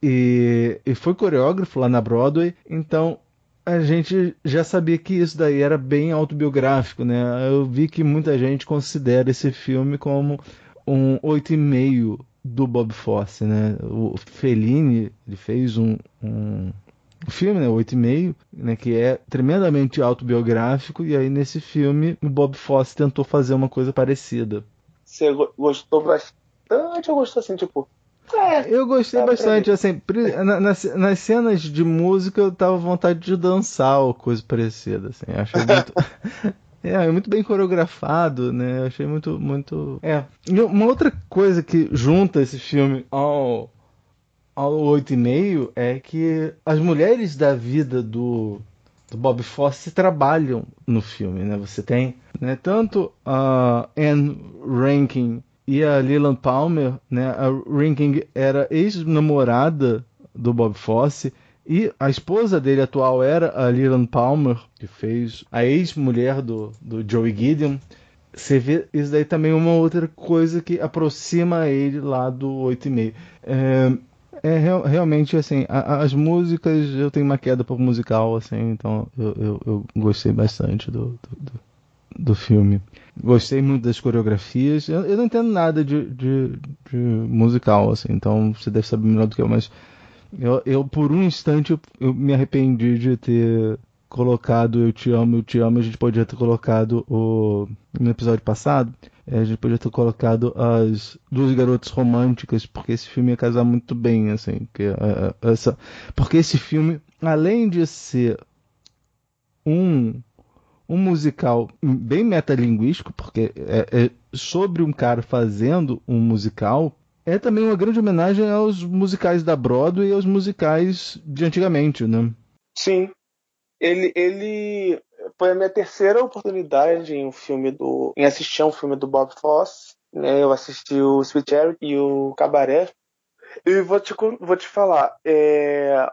e foi coreógrafo lá na Broadway, então a gente já sabia que isso daí era bem autobiográfico, né? Eu vi que muita gente considera esse filme como um 8,5 do Bob Fosse, né? O Fellini, ele fez um filme, né, 8,5, né, que é tremendamente autobiográfico, e aí nesse filme o Bob Fosse tentou fazer uma coisa parecida. Você gostou bastante ou gostou assim, tipo... eu gostei bastante, assim, nas cenas de música eu tava à vontade de dançar ou coisa parecida, assim, achei muito... é muito bem coreografado, né, achei muito... E uma outra coisa que junta esse filme ao 8,5 é que as mulheres da vida do Bob Fosse trabalham no filme, né? Você tem, né, tanto a Anne Rankin e a Leland Palmer, né? A Rankin era ex-namorada do Bob Fosse e a esposa dele atual era a Leland Palmer, que fez a ex-mulher do Joey Gideon. Você vê isso daí também, uma outra coisa que aproxima ele lá do 8,5. Realmente, assim, as músicas, eu tenho uma queda por musical, assim, então eu gostei bastante do filme. Gostei muito das coreografias. Eu não entendo nada de musical, assim, então você deve saber melhor do que eu, mas eu por um instante, eu me arrependi de ter colocado Eu Te Amo, a gente podia ter colocado no episódio passado, a gente podia ter colocado as duas garotas românticas, porque esse filme ia casar muito bem, assim, porque esse filme, além de ser um musical bem metalinguístico, porque é sobre um cara fazendo um musical, é também uma grande homenagem aos musicais da Broadway e aos musicais de antigamente, né? Sim. Ele foi a minha terceira oportunidade em assistir a um filme do Bob Fosse, né? Eu assisti o Sweet Charity e o Cabaré. E vou te falar,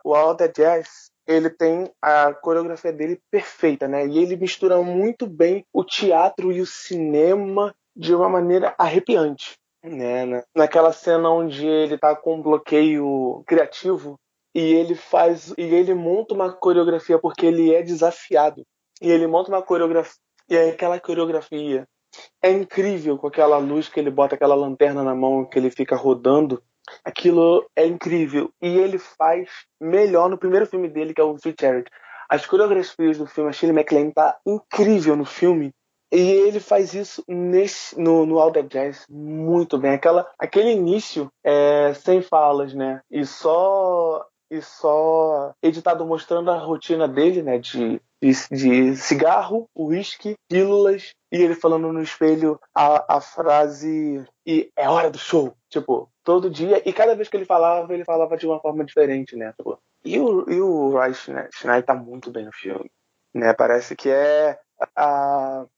o All That Jazz, ele tem a coreografia dele perfeita, né? E ele mistura muito bem o teatro e o cinema de uma maneira arrepiante, né? Naquela cena onde ele tá com um bloqueio criativo, e ele monta uma coreografia porque ele é desafiado. e ele monta uma coreografia, e aí aquela coreografia é incrível, com aquela luz que ele bota, aquela lanterna na mão que ele fica rodando. Aquilo é incrível. E ele faz melhor no primeiro filme dele, que é o Sweet Charity. As coreografias do filme, a Shirley MacLaine tá incrível no filme. E ele faz isso no All That Jazz muito bem. Aquele início sem falas, né? E só editado mostrando a rotina dele, né? De cigarro, uísque, pílulas, e ele falando no espelho a frase "e é hora do show", tipo, todo dia, e cada vez que ele falava de uma forma diferente, né? Tipo, e o Roy Schneider tá muito bem no filme, né? Parece que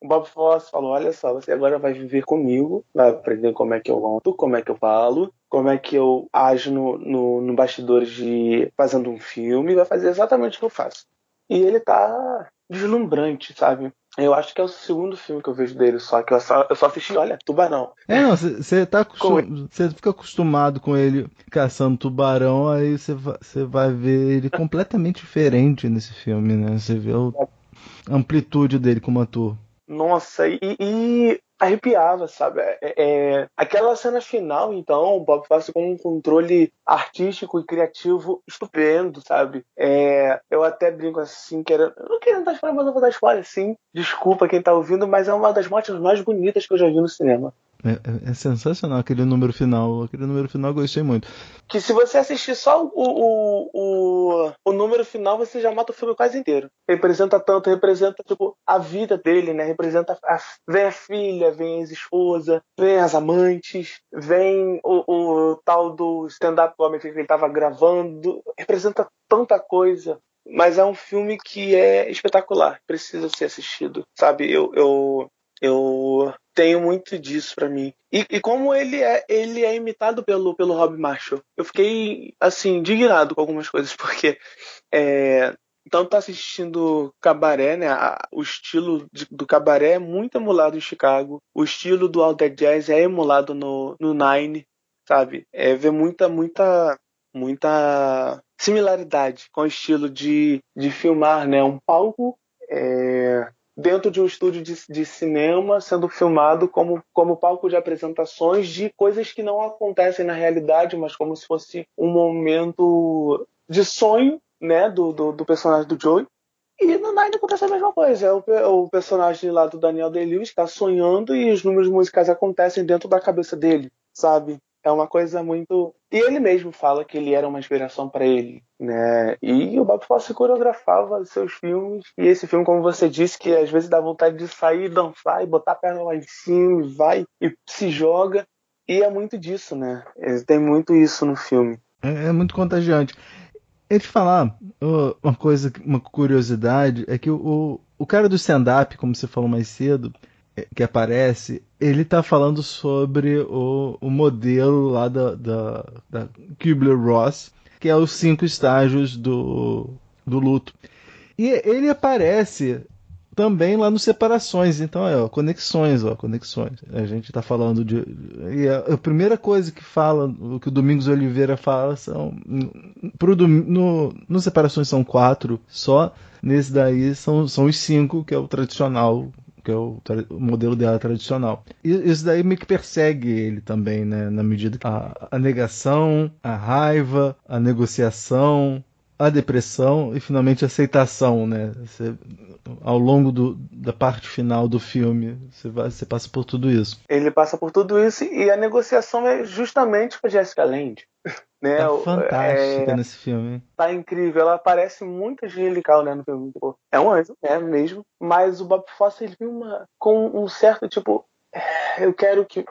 o Bob Fosse falou: olha só, você agora vai viver comigo, vai aprender como é que eu conto, como é que eu falo, como é que eu ajo no bastidores fazendo um filme, vai fazer exatamente o que eu faço. E ele tá deslumbrante, sabe? Eu acho que é o segundo filme que eu vejo dele, só que eu só assisti, olha, Tubarão. Você fica acostumado com ele caçando tubarão, aí você vai ver ele completamente diferente nesse filme, né? Você vê a amplitude dele como ator. Nossa, e arrepiava, sabe? Aquela cena final, então, o Bob Fosse com um controle artístico e criativo estupendo, sabe? Eu até brinco assim, não querendo dar spoiler, mas eu vou dar spoiler, sim. Desculpa quem tá ouvindo, mas é uma das mortes mais bonitas que eu já vi no cinema. É sensacional aquele número final. Aquele número final eu gostei muito. Que se você assistir só o número final, você já mata o filme quase inteiro. Representa tipo, a vida dele, né? Vem a filha, vem a esposa, vem as amantes, vem o tal do stand-up comedy que ele tava gravando. Representa tanta coisa. Mas é um filme que é espetacular. Precisa ser assistido, sabe? Eu tenho muito disso pra mim. E como ele é imitado pelo Rob Marshall. Eu fiquei, assim, indignado com algumas coisas, porque então tá assistindo Cabaré, né? O estilo do Cabaré é muito emulado em Chicago. O estilo do All That Jazz é emulado no Nine, sabe? Vê muita similaridade com o estilo de filmar, né? Um palco dentro de um estúdio de cinema sendo filmado como palco de apresentações de coisas que não acontecem na realidade, mas como se fosse um momento de sonho, né, do personagem do Joey. E no Nine acontece a mesma coisa. O personagem lá do Daniel Day-Lewis está sonhando e os números musicais acontecem dentro da cabeça dele, sabe? É uma coisa muito... E ele mesmo fala que ele era uma inspiração para ele, né? E o Bob Fosse coreografava seus filmes. E esse filme, como você disse, que às vezes dá vontade de sair, dançar e botar a perna lá em cima, vai e se joga. E é muito disso, né? Tem muito isso no filme. É muito contagiante. Eu te falar uma curiosidade, é que o cara do stand-up, como você falou mais cedo, que aparece, ele tá falando sobre o modelo lá da Kübler-Ross, que é os 5 estágios do luto. E ele aparece também lá no Separações, então conexões. A gente tá falando e a primeira coisa que fala, o que o Domingos Oliveira fala são no Separações são 4 só, nesse daí são os 5, que é o tradicional, que é o modelo dela tradicional. E isso daí meio que persegue ele também, né, na medida que a negação, a raiva, a negociação, a depressão e finalmente a aceitação, né? Ao longo da parte final do filme, você passa por tudo isso. Ele passa por tudo isso e a negociação é justamente com a Jessica Lange. Né? Tá fantástica nesse filme. Tá incrível, ela parece muito angelical, né, no filme. Tipo, é um anjo, mesmo. Mas o Bob Fosse, ele vem com um certo, tipo, eu quero que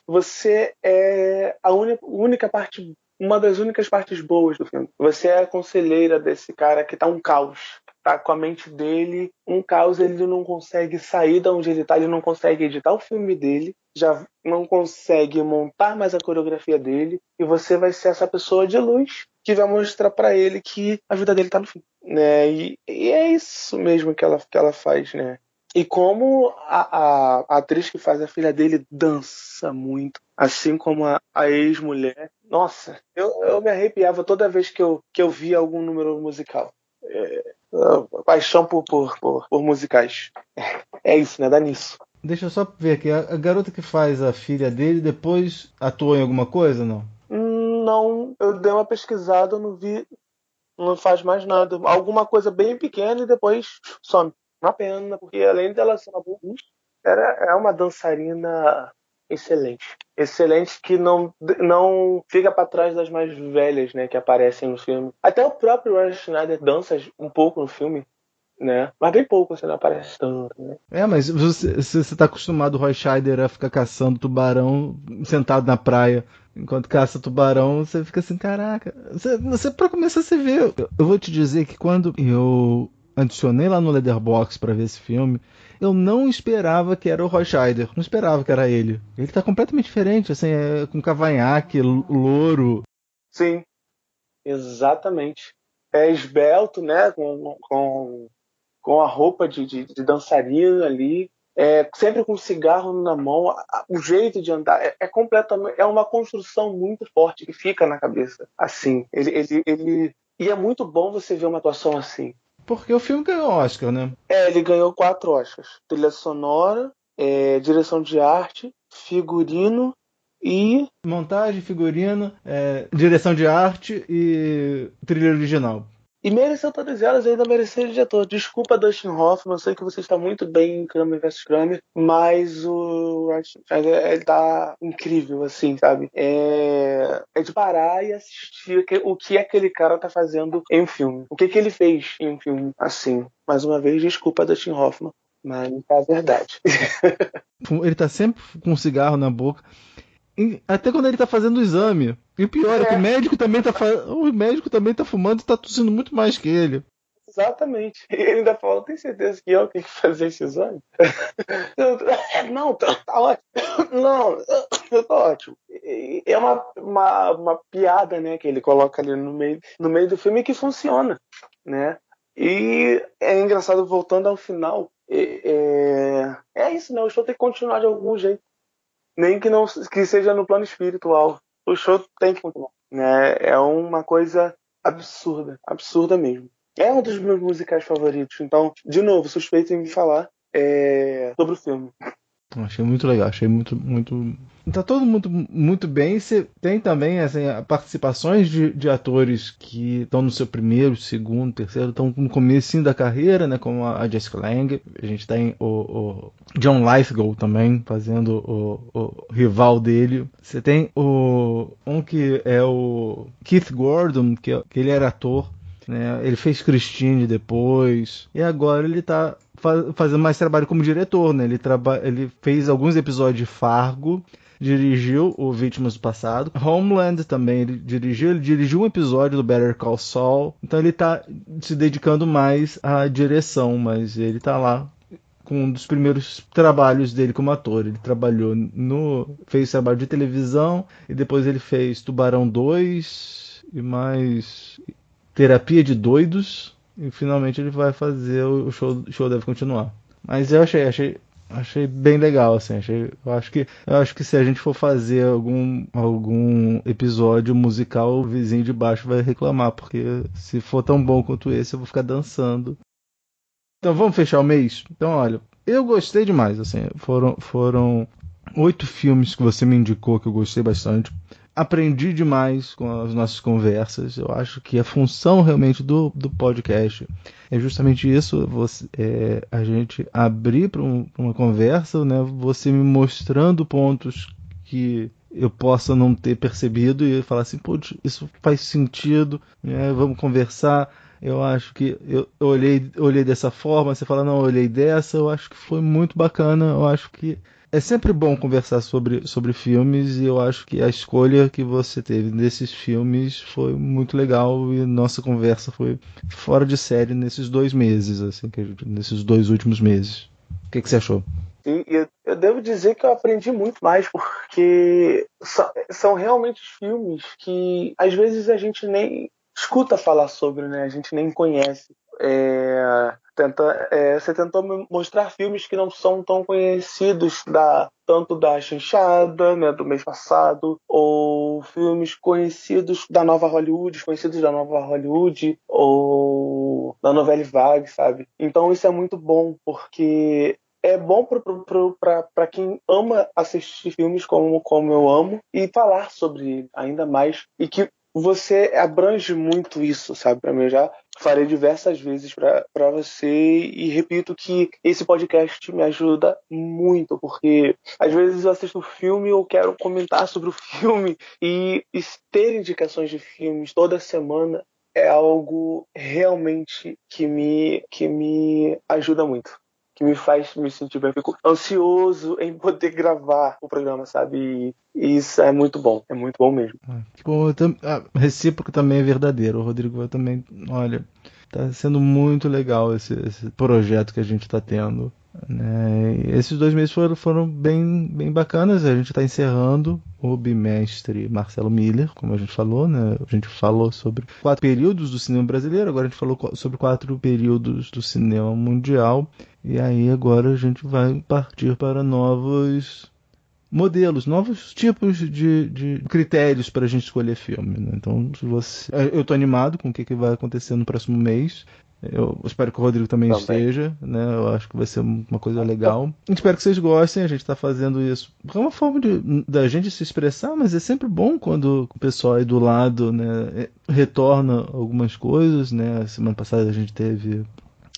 você é a única parte, uma das únicas partes boas do filme. Você é a conselheira desse cara que tá um caos. Tá com a mente dele um caos, ele não consegue sair de onde ele tá, ele não consegue editar o filme dele, já não consegue montar mais a coreografia dele, e você vai ser essa pessoa de luz que vai mostrar pra ele que a vida dele tá no fim, né? E é isso mesmo que ela faz, né? E como a atriz que faz a filha dele dança muito, assim como a ex-mulher. Nossa, eu me arrepiava toda vez que eu via algum número musical. Paixão por musicais. É isso, né? Dá nisso. Deixa eu só ver aqui. A garota que faz a filha dele depois atuou em alguma coisa, não? Não, eu dei uma pesquisada, não vi, não faz mais nada. Alguma coisa bem pequena e depois some. Uma pena, porque além dela ser uma boa, é uma dançarina excelente. Excelente, que não fica para trás das mais velhas, né, que aparecem no filme. Até o próprio Roy Schneider dança um pouco no filme, né? Mas bem pouco, você não aparece tanto, né? Mas você tá acostumado o Roy Scheider a ficar caçando tubarão sentado na praia. Enquanto caça tubarão, você fica assim, caraca. Você pra começar, você vê. Eu vou te dizer que quando eu adicionei lá no Letterboxd pra ver esse filme, eu não esperava que era o Roy Scheider. Não esperava que era ele. Ele tá completamente diferente, assim, com cavanhaque, louro. Sim, exatamente. É esbelto, né? Com a roupa de dançarina ali, sempre com um cigarro na mão, o jeito de andar completamente, é uma construção muito forte que fica na cabeça. Assim, ele e é muito bom você ver uma atuação assim. Porque o filme ganhou Oscar, né? Ele ganhou 4 Oscars: trilha sonora, direção de arte, figurino e montagem, figurino, direção de arte e trilha original. E mereceu todas elas, ainda mereceu o diretor. Desculpa, Dustin Hoffman, eu sei que você está muito bem em Kramer vs. Kramer, mas o ele tá incrível, assim, sabe? É de parar e assistir o que aquele cara tá fazendo em um filme. O que ele fez em um filme, assim. Mais uma vez, desculpa, Dustin Hoffman, mas é a verdade. Ele tá sempre com um cigarro na boca. Até quando ele tá fazendo o exame. E o pior é que o médico também tá fumando e tá tossindo muito mais que ele. Exatamente. E ele ainda fala, tem certeza que eu tenho que fazer esse exame? Não, tá ótimo. Não, eu tô ótimo. E é uma piada, né, que ele coloca ali no meio do filme que funciona, né? E é engraçado, voltando ao final, é isso, né? O show tem que continuar de algum jeito. Nem que seja no plano espiritual. O show tem que continuar, né? É uma coisa absurda mesmo. É um dos meus musicais favoritos. Então, de novo, suspeito em me falar sobre o filme. Achei muito legal, achei muito. Tá todo mundo muito bem. Você tem também assim, participações de atores que estão no seu primeiro, segundo, terceiro, estão no comecinho da carreira, né? Como a Jessica Lange. A gente tem o John Lithgow também, fazendo o rival dele. Você tem um que é o Keith Gordon, que ele era ator, né? Ele fez Christine depois. E agora ele tá fazendo mais trabalho como diretor, né? Ele fez alguns episódios de Fargo, dirigiu o Vítimas do Passado, Homeland também ele dirigiu um episódio do Better Call Saul, então ele tá se dedicando mais à direção, mas ele tá lá com um dos primeiros trabalhos dele como ator. Ele trabalhou fez trabalho de televisão e depois ele fez Tubarão 2 e mais Terapia de Doidos. E finalmente ele vai fazer o show deve continuar. Mas eu achei bem legal, assim. Eu acho que se a gente for fazer algum episódio musical, o vizinho de baixo vai reclamar, porque se for tão bom quanto esse, eu vou ficar dançando. Então vamos fechar o mês? Então olha, eu gostei demais, assim. Foram 8 filmes que você me indicou que eu gostei bastante. Aprendi demais com as nossas conversas. Eu acho que a função realmente do podcast é justamente isso, a gente abrir para uma conversa, né? Você me mostrando pontos que eu possa não ter percebido e falar assim, pô, isso faz sentido, né? Vamos conversar. Eu acho que eu olhei dessa forma, você fala, não, eu olhei dessa. Eu acho que foi muito bacana. Eu acho que é sempre bom conversar sobre filmes e eu acho que a escolha que você teve nesses filmes foi muito legal e nossa conversa foi fora de série nesses 2 meses, assim, nesses 2 últimos meses. O que você achou? Sim, eu devo dizer que eu aprendi muito mais, porque são realmente filmes que às vezes a gente nem escuta falar sobre, né? A gente nem conhece. Você tentou mostrar filmes que não são tão conhecidos tanto da chanchada, né, do mês passado, ou filmes conhecidos da nova Hollywood, ou na novela vague, sabe? Então isso é muito bom, porque é bom para quem ama assistir filmes como eu amo e falar sobre ele ainda mais. E que você abrange muito isso, sabe? Para mim, eu já falei diversas vezes para você e repito que esse podcast me ajuda muito, porque às vezes eu assisto um filme ou quero comentar sobre o filme e ter indicações de filmes toda semana é algo realmente que me ajuda muito, que me faz me sentir bem. Eu fico ansioso em poder gravar o programa, sabe? E isso é muito bom mesmo. Bom, a recíproco também é verdadeiro. O Rodrigo, eu também, olha, tá sendo muito legal esse projeto que a gente está tendo, né? E esses 2 meses foram bem bacanas. A gente está encerrando o bimestre Marcelo Miller, como a gente falou, né? A gente falou sobre 4 períodos do cinema brasileiro, agora a gente falou sobre 4 períodos do cinema mundial. E aí agora a gente vai partir para novos modelos, novos tipos de critérios para a gente escolher filme, né? Então, eu estou animado com o que vai acontecer no próximo mês. Eu espero que o Rodrigo também esteja, né? Eu acho que vai ser uma coisa legal. Espero que vocês gostem. A gente está fazendo isso. É uma forma da gente se expressar, mas é sempre bom quando o pessoal aí do lado, né, retorna algumas coisas, né? Semana passada a gente teve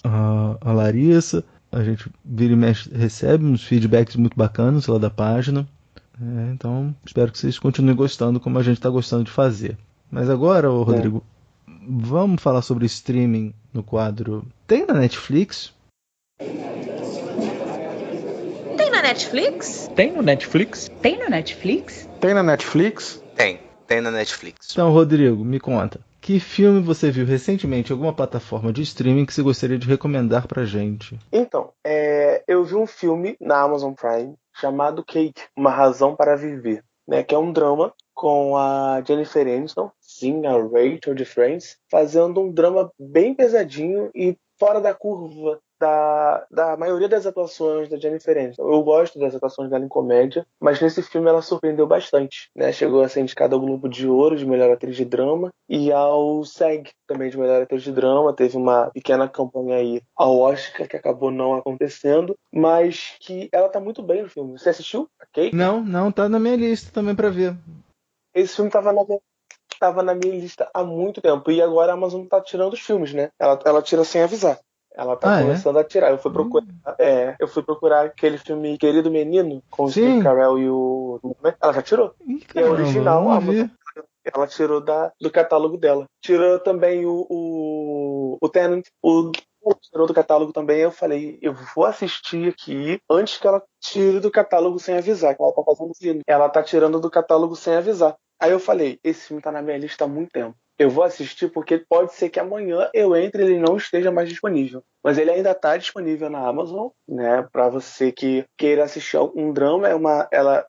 a Larissa. A gente vira e mexe, recebe uns feedbacks muito bacanas lá da página. Então, espero que vocês continuem gostando como a gente está gostando de fazer. Mas agora, Rodrigo, vamos falar sobre streaming no quadro Tem na Netflix? Tem na Netflix? Tem no Netflix? Tem no Netflix? Tem na Netflix? Tem na Netflix. Então, Rodrigo, me conta. Que filme você viu recentemente em alguma plataforma de streaming que você gostaria de recomendar pra gente? Então, eu vi um filme na Amazon Prime chamado Cake, Uma Razão para Viver, né, que é um drama com a Jennifer Aniston, sim, a Rachel de Friends, fazendo um drama bem pesadinho e fora da curva da maioria das atuações da Jennifer Aniston. Eu gosto das atuações dela em comédia, mas nesse filme ela surpreendeu bastante, né? Chegou a ser indicada ao Globo de Ouro de melhor atriz de drama e ao SEG também de melhor atriz de drama. Teve uma pequena campanha aí ao Oscar que acabou não acontecendo, mas que ela tá muito bem no filme. Você assistiu? Okay? Não, tá na minha lista também pra ver. Esse filme tava na minha lista há muito tempo e agora a Amazon tá tirando os filmes, né? Ela tira sem avisar. Ela tá começando a tirar. Eu fui procurar aquele filme Querido Menino com o Steve Carell e o... Ela já tirou. É original. Ela tirou do catálogo dela. Tirou também o Tenet. Tirou do catálogo também. Eu falei, eu vou assistir aqui antes que ela tire do catálogo sem avisar. Que ela tá fazendo filme. Ela tá tirando do catálogo sem avisar. Aí eu falei, esse filme tá na minha lista há muito tempo. Eu vou assistir porque pode ser que amanhã eu entre e ele não esteja mais disponível. Mas ele ainda está disponível na Amazon, né? Para você que queira assistir um drama,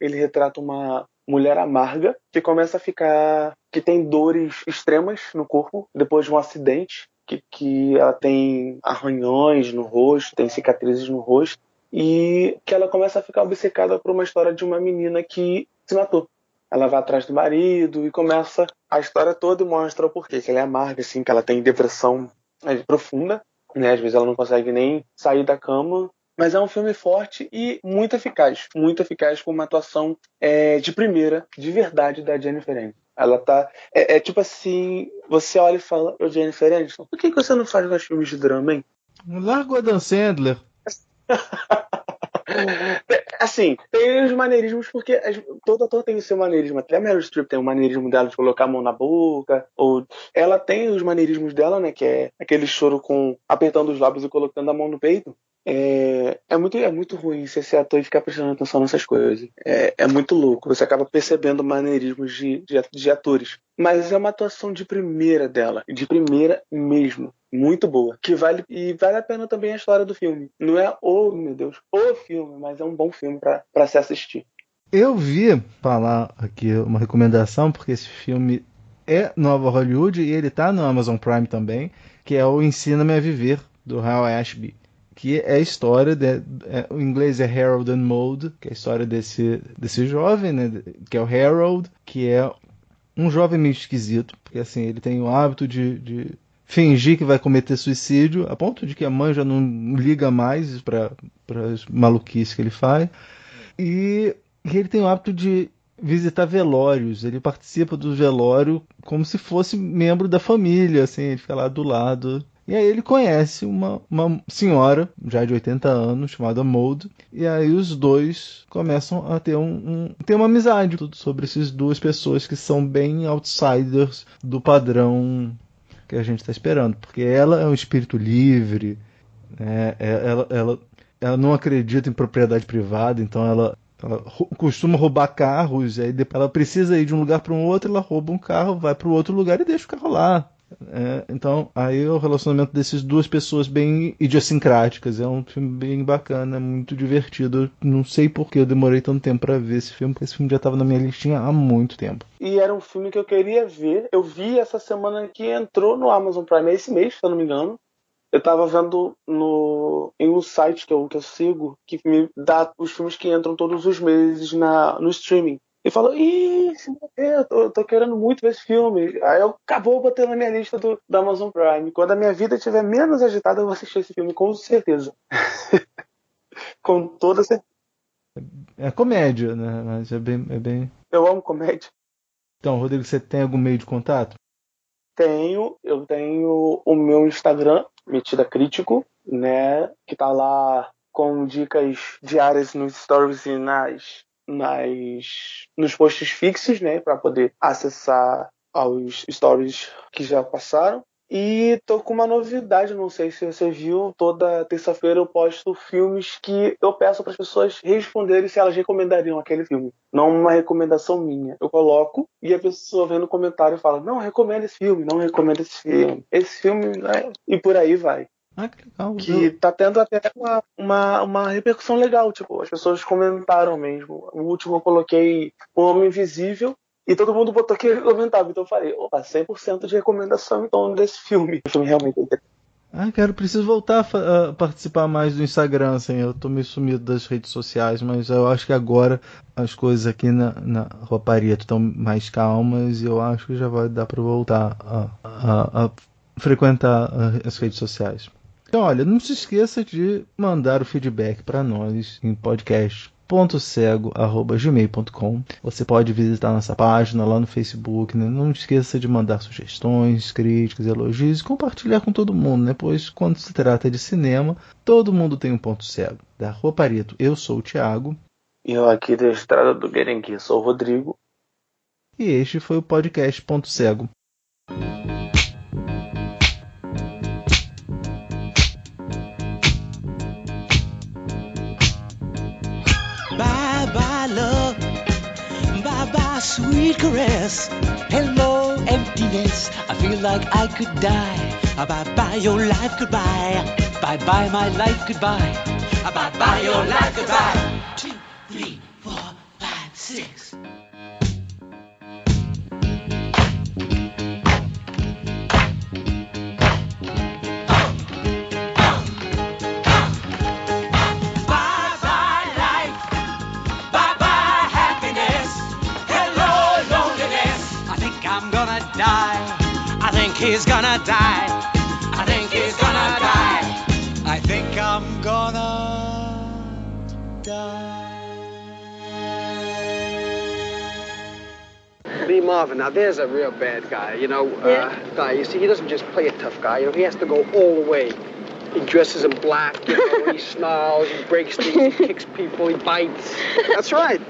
ele retrata uma mulher amarga que começa a ficar... que tem dores extremas no corpo depois de um acidente, que ela tem arranhões no rosto, tem cicatrizes no rosto, e que ela começa a ficar obcecada por uma história de uma menina que se matou. Ela vai atrás do marido e começa a história toda e mostra o porquê. Que ela é amarga, assim, que ela tem depressão profunda, né? Às vezes ela não consegue nem sair da cama. Mas é um filme forte e muito eficaz. Muito eficaz, com uma atuação de primeira, de verdade, da Jennifer Aniston. Ela tá... tipo assim, você olha e fala, ô Jennifer Aniston, por que você não faz mais filmes de drama, hein? Larga o Adam Sandler. Assim, tem os maneirismos, porque todo ator tem o seu maneirismo. Até a Meryl Streep tem o maneirismo dela de colocar a mão na boca. Ou ela tem os maneirismos dela, né? Que é aquele choro apertando os lábios e colocando a mão no peito. É muito ruim se esse ator ficar prestando atenção nessas coisas. É muito louco. Você acaba percebendo maneirismos de atores. Mas é uma atuação de primeira dela. De primeira mesmo. Muito boa. Vale a pena também a história do filme. Não é o filme, mas é um bom filme para se assistir. Eu vi falar aqui uma recomendação, porque esse filme é Nova Hollywood e ele tá no Amazon Prime também, que é o Ensina-me a Viver, do Hal Ashby. Que é a história, o inglês é Harold and Maude, que é a história desse jovem, né, que é o Harold, que é um jovem meio esquisito, porque assim, ele tem o hábito de fingir que vai cometer suicídio, a ponto de que a mãe já não liga mais para as maluquices que ele faz. E ele tem o hábito de visitar velórios. Ele participa do velório como se fosse membro da família, assim, ele fica lá do lado. E aí ele conhece uma senhora, já de 80 anos, chamada Maud, e aí os dois começam a ter uma amizade sobre essas duas pessoas que são bem outsiders do padrão que a gente está esperando, porque ela é um espírito livre, né? Ela não acredita em propriedade privada, então ela costuma roubar carros, e aí ela precisa ir de um lugar para um outro, ela rouba um carro, vai para o outro lugar e deixa o carro lá. Então, aí é o relacionamento dessas duas pessoas bem idiosincráticas. É um filme bem bacana, muito divertido. Eu não sei por que eu demorei tanto tempo para ver esse filme, porque esse filme já estava na minha listinha há muito tempo. E era um filme que eu queria ver. Eu vi essa semana que entrou no Amazon Prime, esse mês, se eu não me engano. Eu tava vendo em um site que eu sigo, que me dá os filmes que entram todos os meses no streaming. E falou, eu tô querendo muito ver esse filme. Aí eu acabou botando na minha lista do Amazon Prime. Quando a minha vida estiver menos agitada, eu vou assistir esse filme, com certeza. Com toda certeza. É comédia, né? Mas é bem... Eu amo comédia. Então, Rodrigo, você tem algum meio de contato? Eu tenho o meu Instagram, Metida Crítico, né? Que tá lá com dicas diárias nos stories e nos posts fixos, né, para poder acessar aos stories que já passaram. E tô com uma novidade, não sei se você viu, toda terça-feira eu posto filmes que eu peço para as pessoas responderem se elas recomendariam aquele filme. Não uma recomendação minha. Eu coloco e a pessoa vem no comentário e fala, não, recomenda esse filme, não recomenda esse filme, né? E por aí vai. Que legal. Que tá tendo até uma repercussão legal, tipo, as pessoas comentaram mesmo. O último eu coloquei O Homem Invisível e todo mundo botou que comentava. Então eu falei, 100% de recomendação então desse filme. O filme realmente é interessante. Preciso voltar a participar mais do Instagram, assim, eu tô meio sumido das redes sociais, mas eu acho que agora as coisas aqui na Rouparia estão mais calmas e eu acho que já vai dar para voltar a frequentar as redes sociais. Então, olha, não se esqueça de mandar o feedback para nós em podcast.cego@gmail.com. Você pode visitar nossa página lá no Facebook, né? Não esqueça de mandar sugestões, críticas, elogios e compartilhar com todo mundo, né? Pois quando se trata de cinema, todo mundo tem um ponto cego. Da Rouparito, eu sou o Thiago. E eu aqui da Estrada do Guerengue sou o Rodrigo. E este foi o podcast Ponto Cego. Sweet caress, hello emptiness. I feel like I could die. Bye bye your life goodbye. Bye bye my life goodbye. Bye bye your life goodbye. 2, 3, 4, 5, 6. He's gonna die. I think he's gonna die. I think I'm gonna die. Lee Marvin, now there's a real bad guy, guy. You see, he doesn't just play a tough guy, he has to go all the way. He dresses in black, he snarls, he breaks things, he kicks people, he bites. That's right.